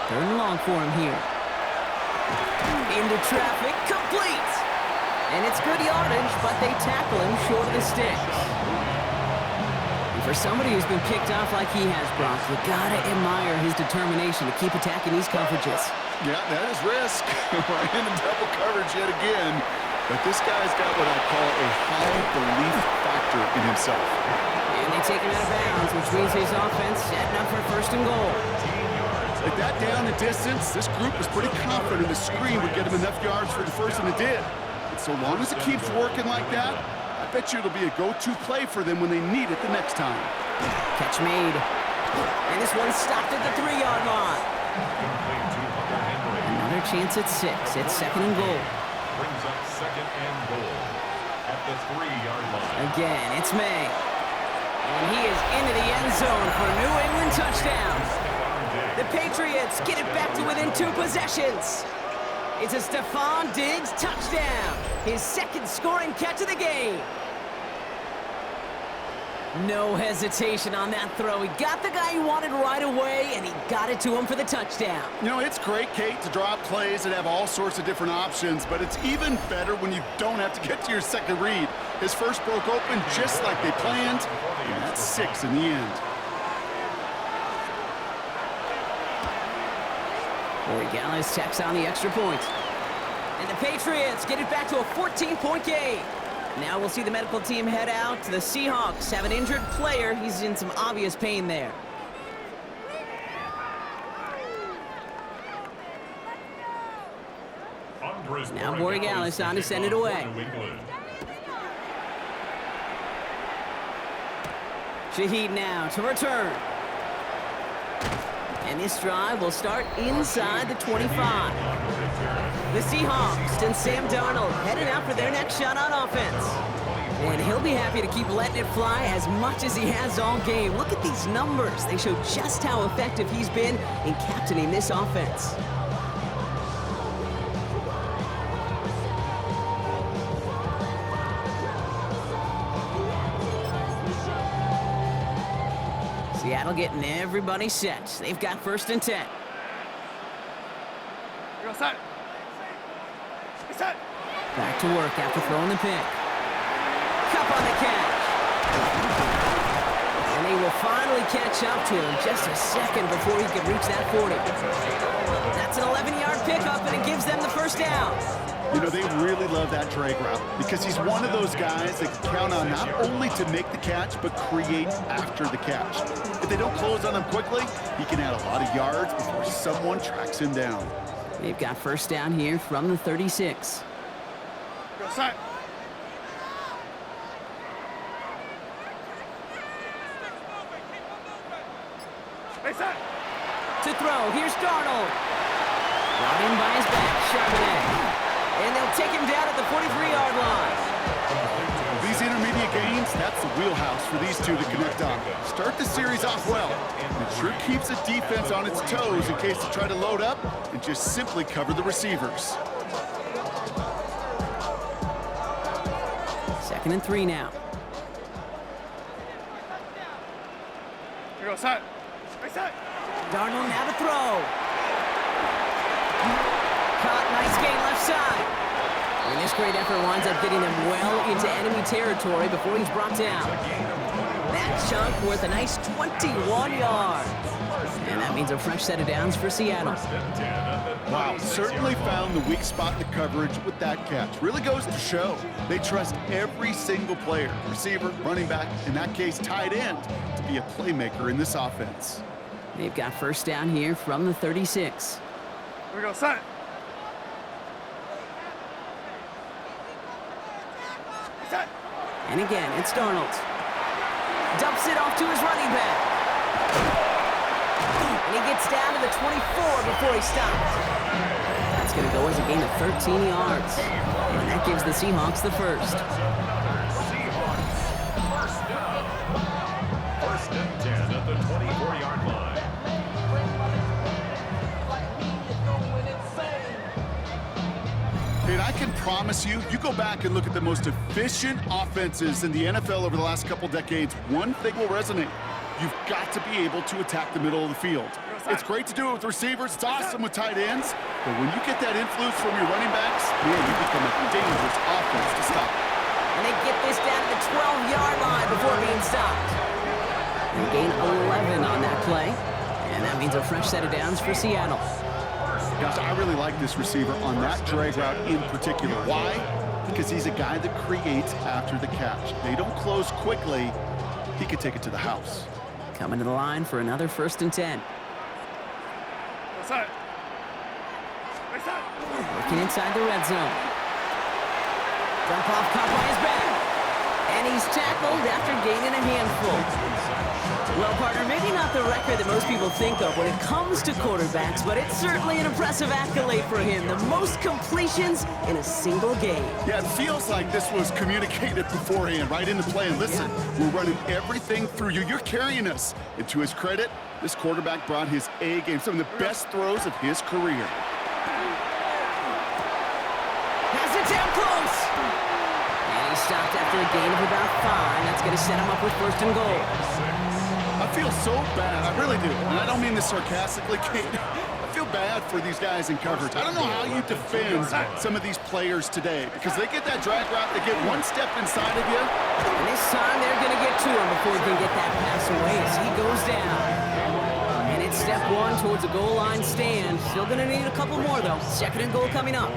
Third and long for him here. Into traffic, complete! And it's good yardage, but they tackle him short of the sticks. And for somebody who's been kicked off like he has, Brock, you gotta admire his determination to keep attacking these coverages. Yeah, that is risk. We're in double coverage yet again. But this guy's got what I call a high belief factor in himself. And they take him out of bounds, which means his offense setting up for 1st and goal. At that down and distance, this group was pretty confident the screen would get him enough yards for the first, and it did. And so long as it keeps working like that, I bet you it'll be a go-to play for them when they need it the next time. Catch made. And this one stopped at the 3-yard line. Another chance at 6. It's 2nd and goal. Brings up 2nd and goal at the 3-yard line. Again, it's Maye. And he is into the end zone for a New England touchdown. The Patriots get it back to within 2 possessions. It's a Stephon Diggs touchdown. His 2nd scoring catch of the game. No hesitation on that throw. He got the guy he wanted right away, and he got it to him for the touchdown. You know, it's great, Kate, to draw up plays and have all sorts of different options, but it's even better when you don't have to get to your second read. His first broke open just like they planned, and that's 6 in the end. Gallis checks on the extra point. And the Patriots get it back to a 14-point game. Now we'll see the medical team head out to the Seahawks. Have an injured player. He's in some obvious pain there. Now Gallis on to send it away. Shaheed now to return. And this drive will start inside the 25. The Seahawks and Sam Darnold headed out for their next shot on offense. And he'll be happy to keep letting it fly as much as he has all game. Look at these numbers. They show just how effective he's been in captaining this offense. Seattle getting everybody set. They've got 1st and 10. Back to work after throwing the pick. Cup on the catch. And they will finally catch up to him just a second before he can reach that 40. That's an 11-yard pickup, and it gives them the 1st down. You know, they really love that drag route because he's one of those guys that can count on not only to make the catch, but create after the catch. If they don't close on him quickly, he can add a lot of yards before someone tracks him down. They've got 1st down here from the 36. Go side. To throw, here's Darnold. Brought in by his back, Charbonnet. And they'll take him down at the 43-yard line. These intermediate gains, that's the wheelhouse for these two to connect on. Start the series off well. It sure keeps the defense on its toes in case they try to load up and just simply cover the receivers. 2nd and 3 now. Here goes side. Darnold now to throw. Caught, nice gain left side. And this great effort winds up getting them well into enemy territory before he's brought down. That chunk worth a nice 21 yards. And that means a fresh set of downs for Seattle. Wow, certainly found the weak spot in the coverage with that catch. Really goes to show they trust every single player, receiver, running back, in that case tight end, to be a playmaker in this offense. They've got 1st down here from the 36. Here we go, side. And again, it's Darnold. Dumps it off to his running back. And he gets down to the 24 before he stops. That's going to go as a gain of 13 yards. And that gives the Seahawks the 1st. Seahawks, 1st down. 1st and 10 at the 24-yard line. And I can promise you, you go back and look at the most efficient offenses in the NFL over the last couple decades, one thing will resonate. You've got to be able to attack the middle of the field. It's great to do it with receivers. It's awesome with tight ends. But when you get that influence from your running backs, man, you become a dangerous offense to stop. And they get this down to the 12-yard line before being stopped. And gain 11 on that play. And that means a fresh set of downs for Seattle. Gosh, I really like this receiver on that drag route in particular. Why? Because he's a guy that creates after the catch. They don't close quickly. He could take it to the house. Coming to the line for another 1st and 10. Working inside the red zone. Dump off, caught by his back. And he's tackled after gaining a handful. Well, partner, maybe not the record that most people think of when it comes to quarterbacks, but it's certainly an impressive accolade for him. The most completions in a single game. Yeah, it feels like this was communicated beforehand, right into play. And listen, we're running everything through you. You're carrying us. And to his credit, this quarterback brought his A game, some of the best throws of his career. Has it down close. And he stopped after a gain of about 5. That's going to set him up with 1st and goal. I feel so bad. I really do. And I don't mean this sarcastically, Kate. I feel bad for these guys in coverage. I don't know how you defend some of these players today because they get that drag route, they get one step inside of you. And this time they're going to get to him before he can get that pass away as he goes down. And it's step one towards a goal line stand. Still going to need a couple more, though. Second and goal coming up.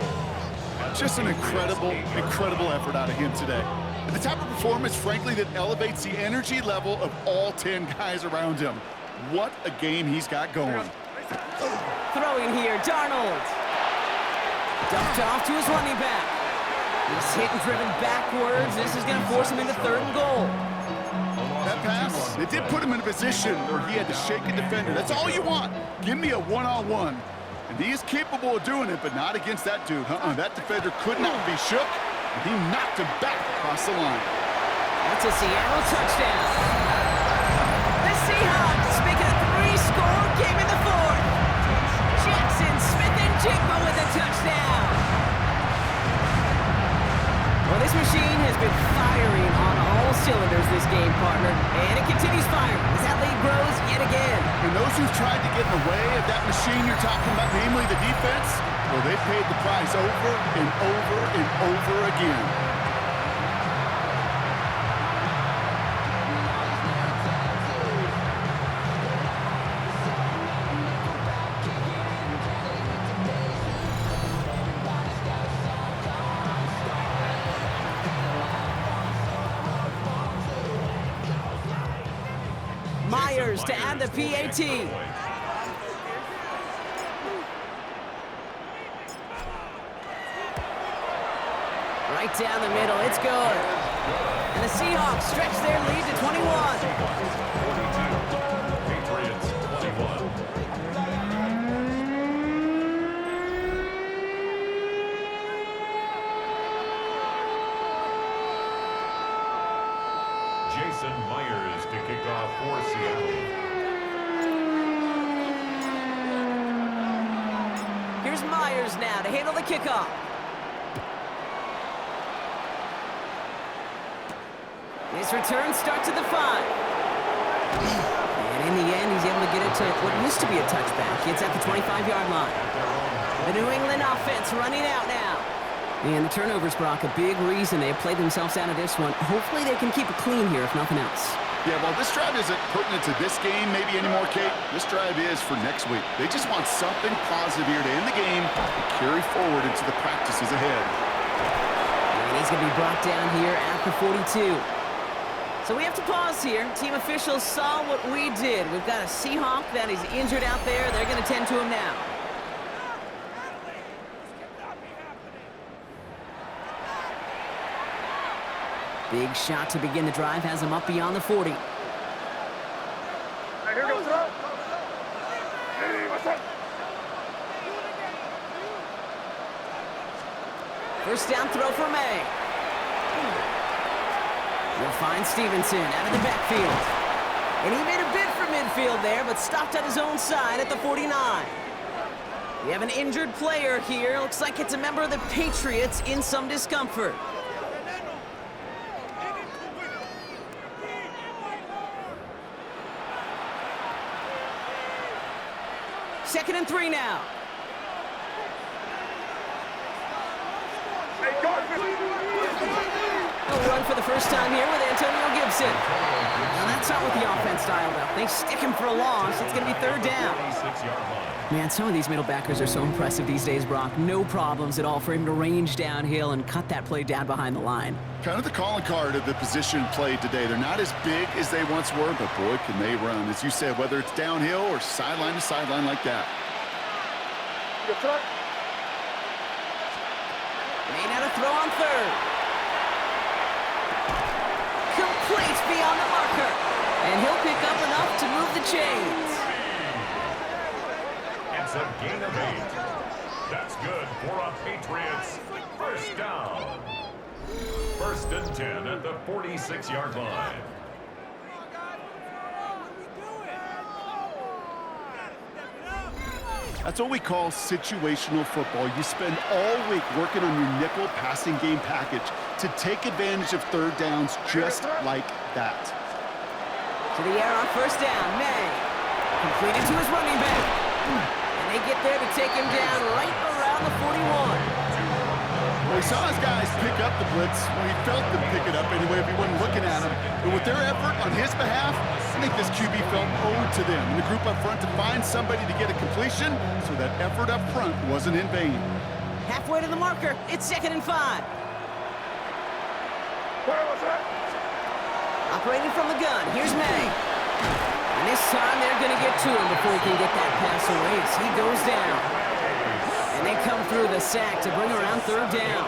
Just an incredible, incredible effort out of him today. And the type of performance, frankly, that elevates the energy level of all 10 guys around him. What a game he's got going. Throwing here, Darnold. Dumped off to his running back. He's hit and driven backwards. This is going to force him into third and goal. That pass, it did put him in a position where he had to shake a defender. That's all you want. Give me a one-on-one. And he is capable of doing it, but not against that dude. That defender could not be shook. And he knocked him back across the line. That's a Seattle touchdown. The Seahawks make a 3-score game in the fourth. Jackson Smith-Njigba with a touchdown. Well, this machine has been firing on all cylinders this game, partner. And it continues firing as that lead grows yet again. And those who've tried to get in the way of that machine you're talking about, namely the defense, well, they've paid the price over and over and over again. Myers to add the PAT. Right down the middle, it's good. And the Seahawks stretch their lead to 21. 42, Patriots 21. Jason Myers to kick off for Seattle. Here's Myers now to handle the kickoff. This return starts at the 5. And in the end, he's able to get it to what used to be a touchback. It's at the 25-yard line. The New England offense running out now. And the turnovers, Brock, a big reason they played themselves out of this one. Hopefully they can keep it clean here, if nothing else. Yeah, well, this drive isn't pertinent to this game maybe anymore, Kate. This drive is for next week. They just want something positive here to end the game and carry forward into the practices ahead. And he's going to be brought down here at the 42. So we have to pause here. Team officials saw what we did. We've got a Seahawk that is injured out there. They're going to tend to him now. Big shot to begin the drive. Has him up beyond the 40. Hey, here goes up. Hey, what's up? First down throw for Maye. We'll find Stevenson out of the backfield. And he made a bid for midfield there, but stopped at his own side at the 49. We have an injured player here. Looks like it's a member of the Patriots in some discomfort. Second and 3 now. Hey, guard, He'll run for the first time here with Antonio Gibson. Now that's not what the offense dialed up. They stick him for a loss. It's going to be third down. 26-yard line. Man, some of these middle backers are so impressive these days, Brock. No problems at all for him to range downhill and cut that play down behind the line. Kind of the calling card of the position played today. They're not as big as they once were, but boy, can they run. As you said, whether it's downhill or sideline to sideline like that. May not a throw on third. Complete beyond the marker. And he'll pick up enough to move the chains. It's a gain of 8. That's good for a Patriots first down. First and 10 at the 46-yard line. That's what we call situational football. You spend all week working on your nickel passing game package to take advantage of third downs just like that. To the air on first down, Maye. Completed to his running back. And they get there to take him down right around the 41. Well, he saw his guys pick up the blitz. Well, he felt them pick it up anyway if he wasn't looking at him. But with their effort on his behalf, I think this QB felt owed to them and the group up front to find somebody to get a completion, so that effort up front wasn't in vain. Halfway to the marker, it's 2nd and 5. Where was that? Operating from the gun, here's Maye. And this time they're going to get to him before he can get that pass away as he goes down. And they come through the sack to bring around 3rd down.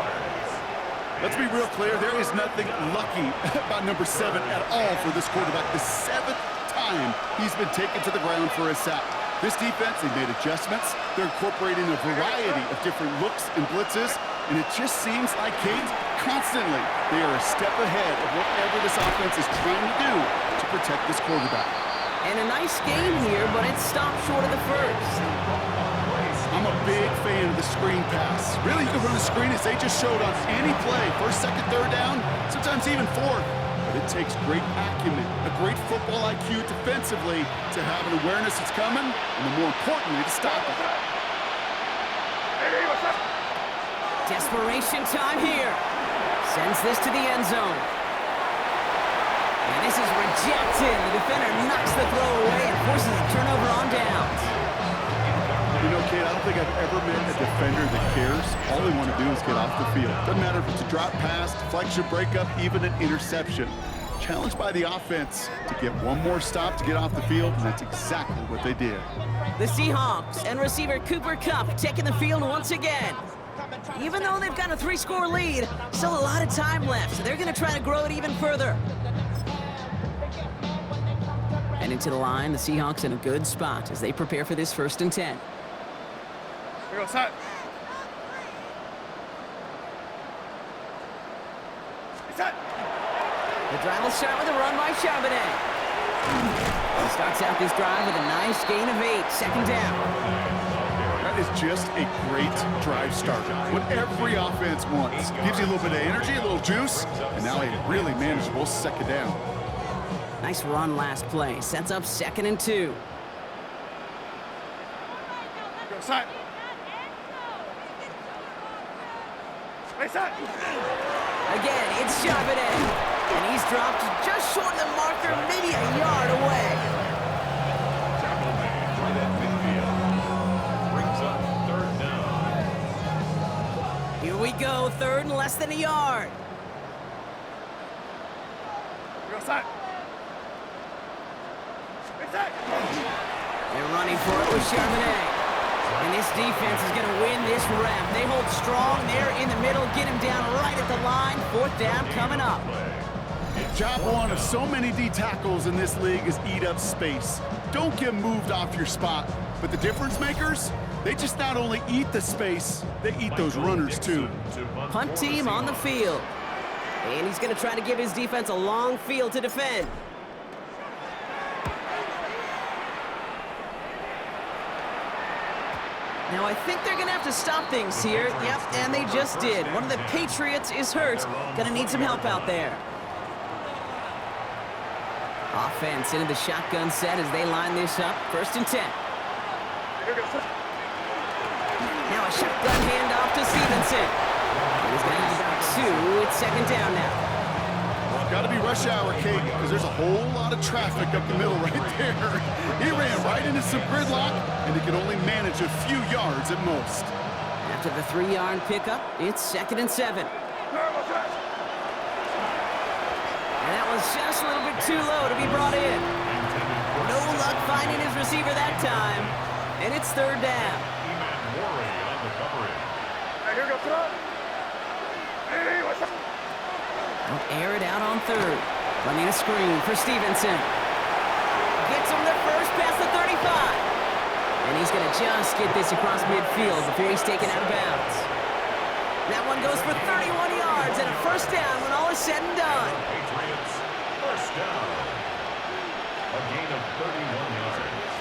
Let's be real clear, there is nothing lucky about number 7 at all for this quarterback. The 7th time he's been taken to the ground for a sack. This defense, they've made adjustments. They're incorporating a variety of different looks and blitzes, and it just seems like, Kate, constantly they are a step ahead of whatever this offense is trying to do to protect this quarterback. And a nice game here, but it stopped short of the first. I'm a big fan of the screen pass. Really, you can run a screen as they just showed on any play. 1st, 2nd, 3rd down, sometimes even 4th. But it takes great acumen, a great football IQ defensively to have an awareness it's coming, and more importantly, to stop it. Desperation time here. Sends this to the end zone. And this is rejected. The defender knocks the throw away and forces a turnover on downs. You know, Kate, I don't think I've ever met a defender that cares. All they want to do is get off the field. Doesn't matter if it's a drop pass, deflection, breakup, even an interception. Challenged by the offense to get one more stop to get off the field, and that's exactly what they did. The Seahawks and receiver Cooper Kupp taking the field once again. Even though they've got a 3-score lead, still a lot of time left, so they're going to try to grow it even further. And into the line, the Seahawks in a good spot as they prepare for this 1st and 10. Here goes that. The drive will start with a run by Charbonnet. He starts out this drive with a nice gain of 8, 2nd down. That is just a great drive starter. What every offense wants. Gives you a little bit of energy, a little juice, and now a really manageable 2nd down. Nice run last play. Sets up 2nd and 2. Go side. Again, it's Charbonnet. And he's dropped just short of the marker, maybe a yard away. Brings up 3rd down. Here we go, 3rd and less than a yard. Go side. They're running for it with Charbonnet. And this defense is going to win this rep. They hold strong there in the middle, get him down right at the line. 4th down coming up. Job one of so many D tackles in this league is eat up space. Don't get moved off your spot. But the difference makers, they just not only eat the space, they eat those runners too. Punt team on the field. And he's going to try to give his defense a long field to defend. Now, I think they're going to have to stop things here. Yep, and they just did. One of the Patriots is hurt. Going to need some help out there. Offense into the shotgun set as they line this up. 1st and 10. Now a shotgun handoff to Stevenson. He's going to have about 2. It's 2nd down now. Got to be rush hour, Kate, because there's a whole lot of traffic up the middle right there. He ran right into some gridlock, and he could only manage a few yards at most. After the 3-yard pickup, it's 2nd and 7. And that was just a little bit too low to be brought in. No luck finding his receiver that time, and it's 3rd down. Here goes that. Hey, what's up? They'll air it out on 3rd. Running a screen for Stevenson. Gets him the first past the 35. And he's going to just get this across midfield before he's taken out of bounds. That one goes for 31 yards and a 1st down when all is said and done. Patriots, 1st down. A gain of 31 yards.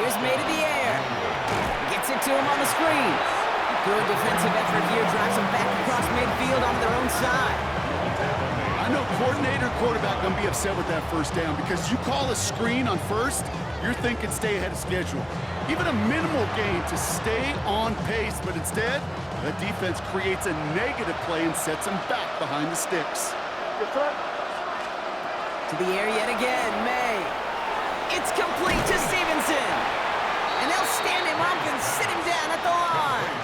Here's Maye to the air. Gets it to him on the screen. Good defensive effort here. Drives him back across midfield on their own side. I I know coordinator, quarterback going to be upset with that first down because you call a screen on first, you're thinking stay ahead of schedule. Even a minimal gain to stay on pace, but instead, the defense creates a negative play and sets them back behind the sticks. To the air yet again, Maye. It's complete to Stevenson. And they'll stand him up and sit him down at the line.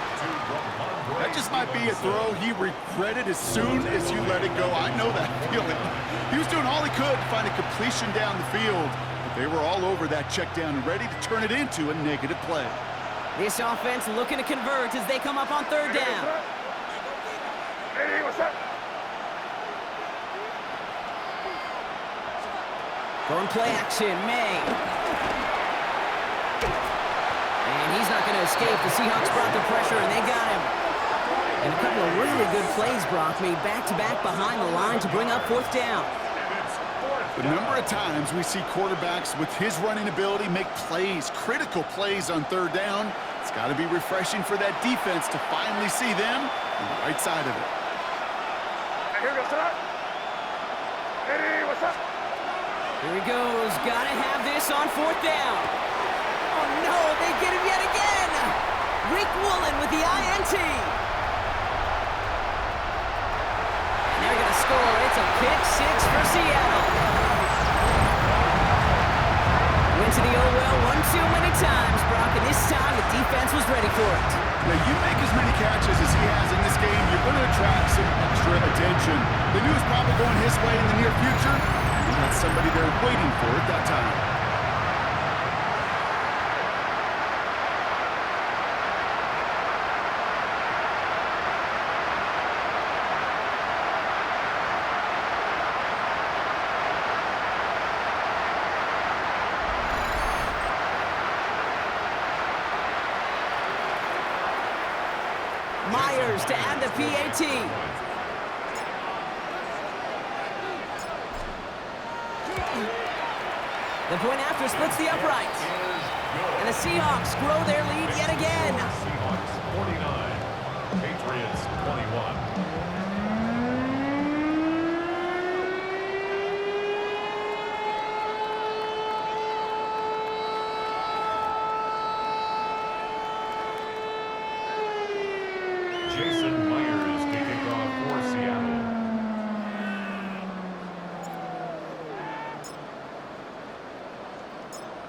That just might be a throw he regretted as soon as you let it go. I know that feeling. He was doing all he could to find a completion down the field. But they were all over that check down and ready to turn it into a negative play. This offense looking to convert as they come up on third down. Hey, what's up? Going play action, Maye. And he's not going to escape. The Seahawks brought the pressure, and they got him. And a couple of really good plays, Brock, made back-to-back behind the line to bring up fourth down. The number of times we see quarterbacks with his running ability make plays, critical plays on third down, it's got to be refreshing for that defense to finally see them on the right side of it. Hey, here we go, son. Hey, what's up? Here he goes. Got to have this on fourth down. Oh, no, they get him yet again. Rick Woolen with the INT. And they're going to score. It's a pick six for Seattle. Went to the oh-well one too many times, Brock, and this time the defense was ready for it. Now, you make as many catches as he has in this game, you're going to attract some extra attention. They knew it was probably going his way in the near future. He had somebody there waiting for it that time. Myers to add the PAT. The point after splits the upright. And the Seahawks grow their lead yet again. Seahawks 49, Patriots 21. Jason Myers to kick off for Seattle.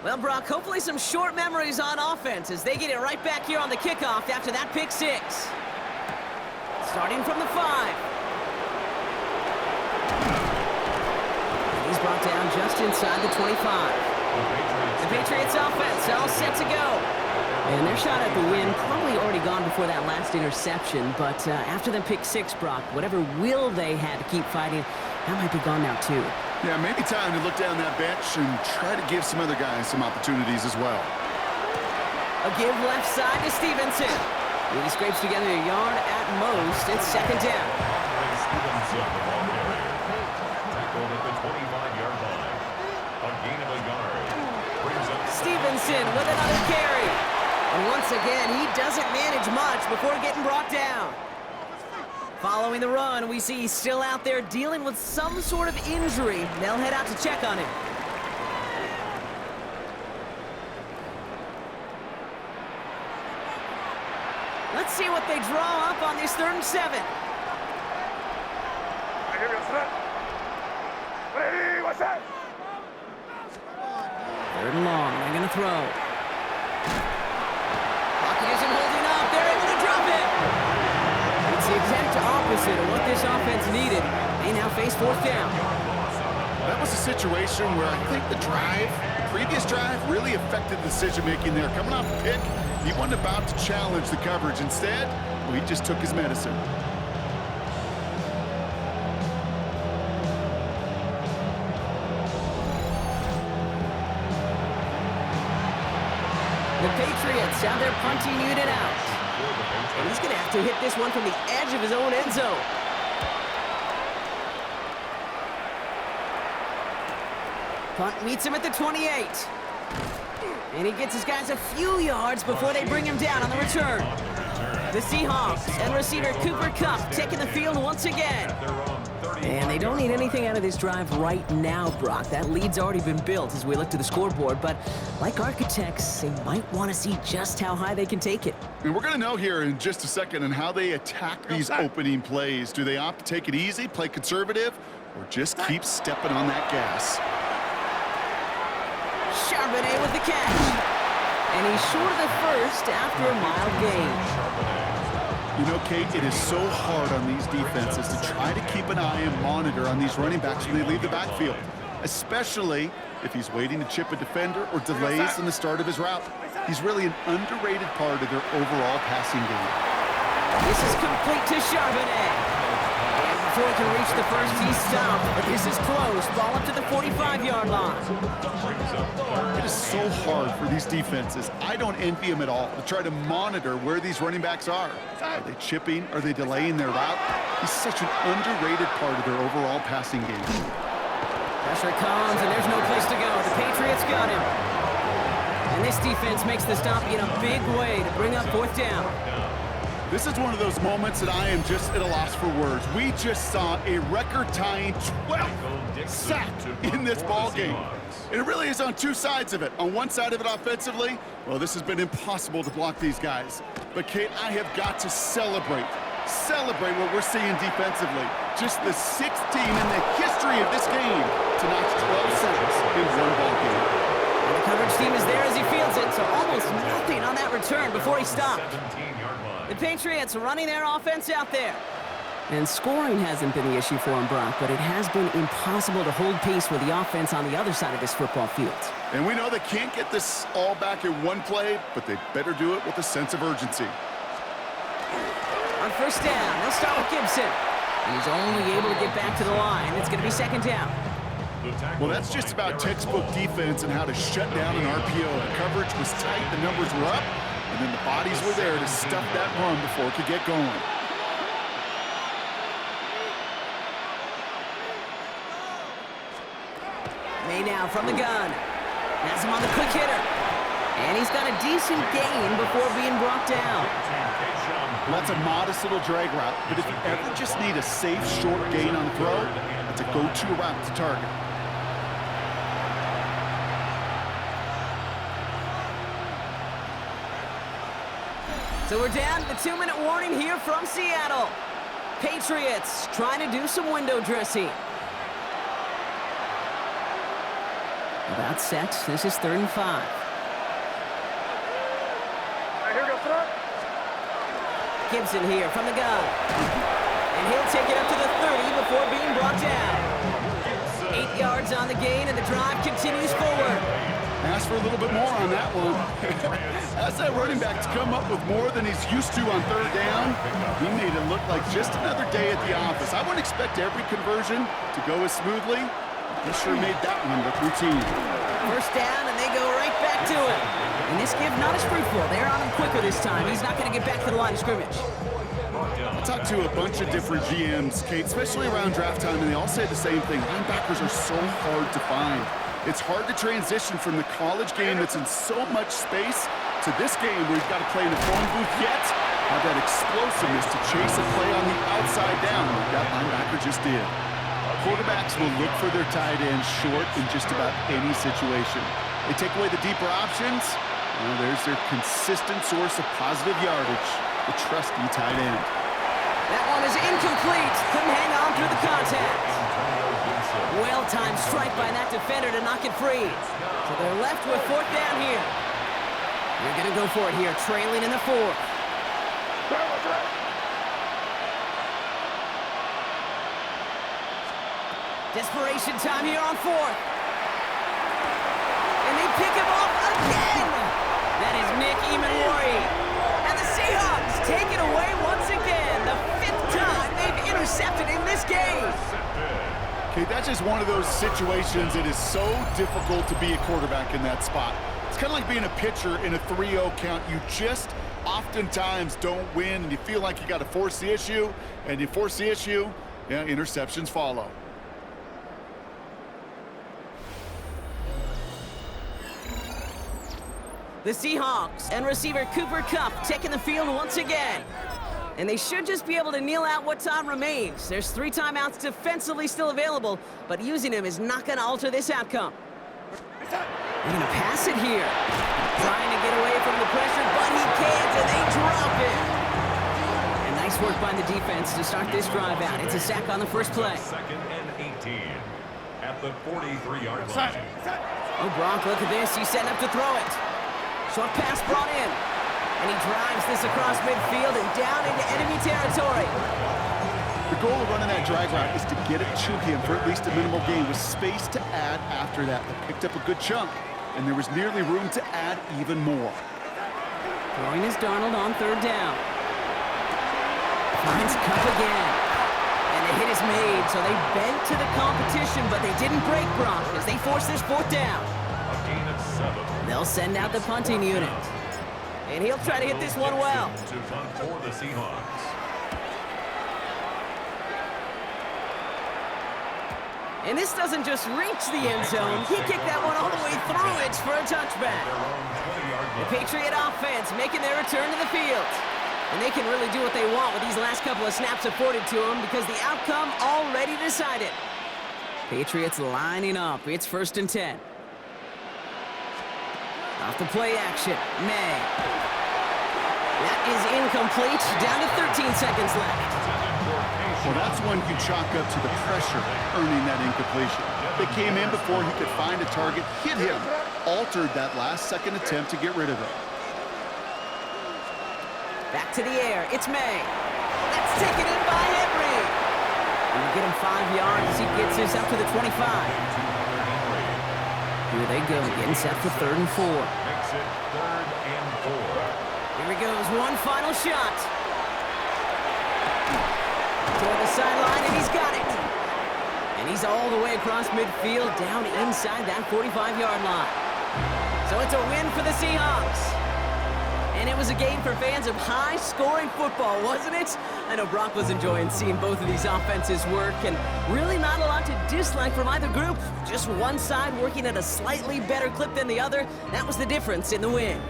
Well, Brock, hopefully some short memories on offense as they get it right back here on the kickoff after that pick six. Starting from the 5. He's brought down just inside the 25. The Patriots offense all set to go. And their shot at the win probably already gone before that last interception, but after the pick six, Brock, whatever will they had to keep fighting, that might be gone now too. Yeah, maybe time to look down that bench and try to give some other guys some opportunities as well. A give left side to Stevenson. He scrapes together a yard at most. It's second down. Stevenson, the ball carrier, tackled at the 25-yard line. A gain of a yard. Brings up Stevenson with another carry. And once again, he doesn't manage much before getting brought down. Following the run, we see he's still out there dealing with some sort of injury. They'll head out to check on him. Let's see what they draw up on this 3rd and 7. Hey, here we go, son. Hey, what's up? 3rd and long, they're going to throw. Pocket isn't holding up. They're able to drop it. It's the exact opposite of what this offense needed. They now face 4th down. That was a situation where I think the previous drive, really affected the decision-making there. Coming off a pick, he wasn't about to challenge the coverage. Instead, he just took his medicine. The Patriots have their punting unit out. And he's going to have to hit this one from the edge of his own end zone. Punt meets him at the 28. And he gets his guys a few yards before they bring him down on the return. The Seahawks and receiver Cooper Kupp taking the field once again. And they don't need anything out of this drive right now, Brock. That lead's already been built as we look to the scoreboard, but like architects, they might want to see just how high they can take it. And we're going to know here in just a second on how they attack these opening plays. Do they opt to take it easy, play conservative, or just keep stepping on that gas? Charbonnet with the catch. And he's short of the first after a mild gain. You know, Kate, it is so hard on these defenses to try to keep an eye and monitor on these running backs when they leave the backfield, especially if he's waiting to chip a defender or delays in the start of his route. He's really an underrated part of their overall passing game. This is complete to Charbonnet. And before he can reach the first, he's stopped. But this is close. Ball up to the 45-yard line. It is so hard for these defenses. I don't envy them at all to try to monitor where these running backs are. Are they chipping? Are they delaying their route? He's such an underrated part of their overall passing game. Pressure comes, and there's no place to go. The Patriots got him. And this defense makes the stop in a big way to bring up fourth down. This is one of those moments that I am just at a loss for words. We just saw a record-tying 12th sack in this ball game. And it really is on two sides of it. On one side of it offensively, well, this has been impossible to block these guys. But, Kate, I have got to celebrate what we're seeing defensively. Just the sixth team in the history of this game to notch 12 sacks in one ball game. And the coverage team is there as he fields it, so almost nothing on that return before he stopped. The Patriots running their offense out there. And scoring hasn't been the issue for him, Brock, but it has been impossible to hold pace with the offense on the other side of this football field. And we know they can't get this all back in one play, but they better do it with a sense of urgency. On first down, they'll start with Gibson. He's only able to get back to the line. It's going to be second down. Well, that's just about textbook defense and how to shut down an RPO. The coverage was tight, the numbers were up, and then the bodies were there to stuff that run before it could get going. Maye now from the gun. Has him on the quick hitter. And he's got a decent gain before being brought down. Well, that's a modest little drag route, but if you ever just need a safe, short gain on the throw, that's a go-to route to target. So we're down to the 2-minute warning here from Seattle. Patriots trying to do some window dressing. About set. This is 3rd and 5. Here we go, front. Gibson here from the gun. And he'll take it up to the 30 before being brought down. 8 yards on the gain, and the drive continues forward. Ask for a little bit more on that one. Ask that running back to come up with more than he's used to on 3rd down. He made it look like just another day at the office. I wouldn't expect every conversion to go as smoothly. He sure made that one look routine. First down, and they go right back to it. And this give not as fruitful. They're on him quicker this time. He's not going to get back to the line of scrimmage. I talked to a bunch of different GMs, Kate, especially around draft time, and they all say the same thing. Linebackers are so hard to find. It's hard to transition from the college game that's in so much space to this game where you've got to play in the phone booth yet. Have that explosiveness to chase a play on the outside down like that linebacker just did. Quarterbacks will look for their tight end short in just about any situation. They take away the deeper options. Well, there's their consistent source of positive yardage, the trusty tight end. That one is incomplete. Couldn't hang on through the contact. Well-timed strike by that defender to knock it free. So they're left with 4th down here. They're going to go for it here, trailing in the 4th. Desperation time here on 4th. And they pick him off again. That is Nick Emanwari. And the Seahawks take it away once again. The 5th time they've intercepted in this game. Okay, that's just one of those situations that is so difficult to be a quarterback in that spot. It's kind of like being a pitcher in a 3-0 count. You just oftentimes don't win, and you feel like you got to force the issue, and you force the issue, yeah, interceptions follow. The Seahawks and receiver Cooper Kupp taking the field once again. And they should just be able to kneel out what time remains. There's 3 timeouts defensively still available, but using them is not going to alter this outcome. They're going to pass it here. Trying to get away from the pressure, but he can't, and they drop it. And nice work by the defense to start this drive out. It's a sack on the first play. Second and 18 at the 43-yard line. Oh, Gronk, look at this. He's setting up to throw it. Short pass brought in. And he drives this across midfield and down into enemy territory. The goal of running that drag route is to get it to him for at least a minimal gain with space to add after that. They picked up a good chunk, and there was nearly room to add even more. Throwing is Darnold on 3rd down. Finds Kupp again. And the hit is made, so they bent to the competition, but they didn't break Gronk as they force this 4th down. A gain of 7. They'll send out the punting unit. And he'll try to hit this one well. To punt for the Seahawks. And this doesn't just reach the end zone. He kicked that one all the way through it for a touchback. The Patriot offense making their return to the field. And they can really do what they want with these last couple of snaps afforded to them because the outcome already decided. Patriots lining up. It's 1st and 10. Off the play action, Maye. That is incomplete. Down to 13 seconds left. Well, that's one you chalk up to the pressure earning that incompletion. They came in before he could find a target, hit him, altered that last-second attempt to get rid of it. Back to the air. It's Maye. That's taken in by Henry. We'll get him 5 yards as he gets this up to the 25. Here they go, getting set for 3rd and 4. Makes it 3rd and 4. Here he goes, one final shot. Toward the sideline, and he's got it. And he's all the way across midfield, down inside that 45-yard line. So it's a win for the Seahawks. And it was a game for fans of high-scoring football, wasn't it? I know Brock was enjoying seeing both of these offenses work, and really not a lot to dislike from either group. Just one side working at a slightly better clip than the other. That was the difference in the win.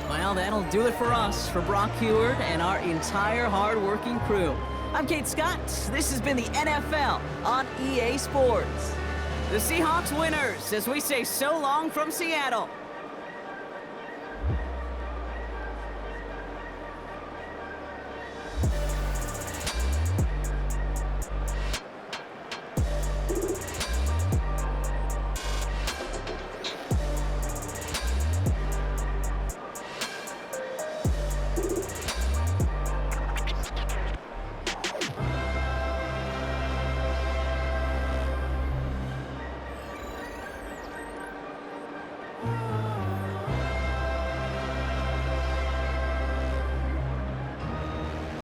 Well, that'll do it for us, for Brock Heward and our entire hard-working crew. I'm Kate Scott. This has been the NFL on EA Sports. The Seahawks winners, as we say so long from Seattle.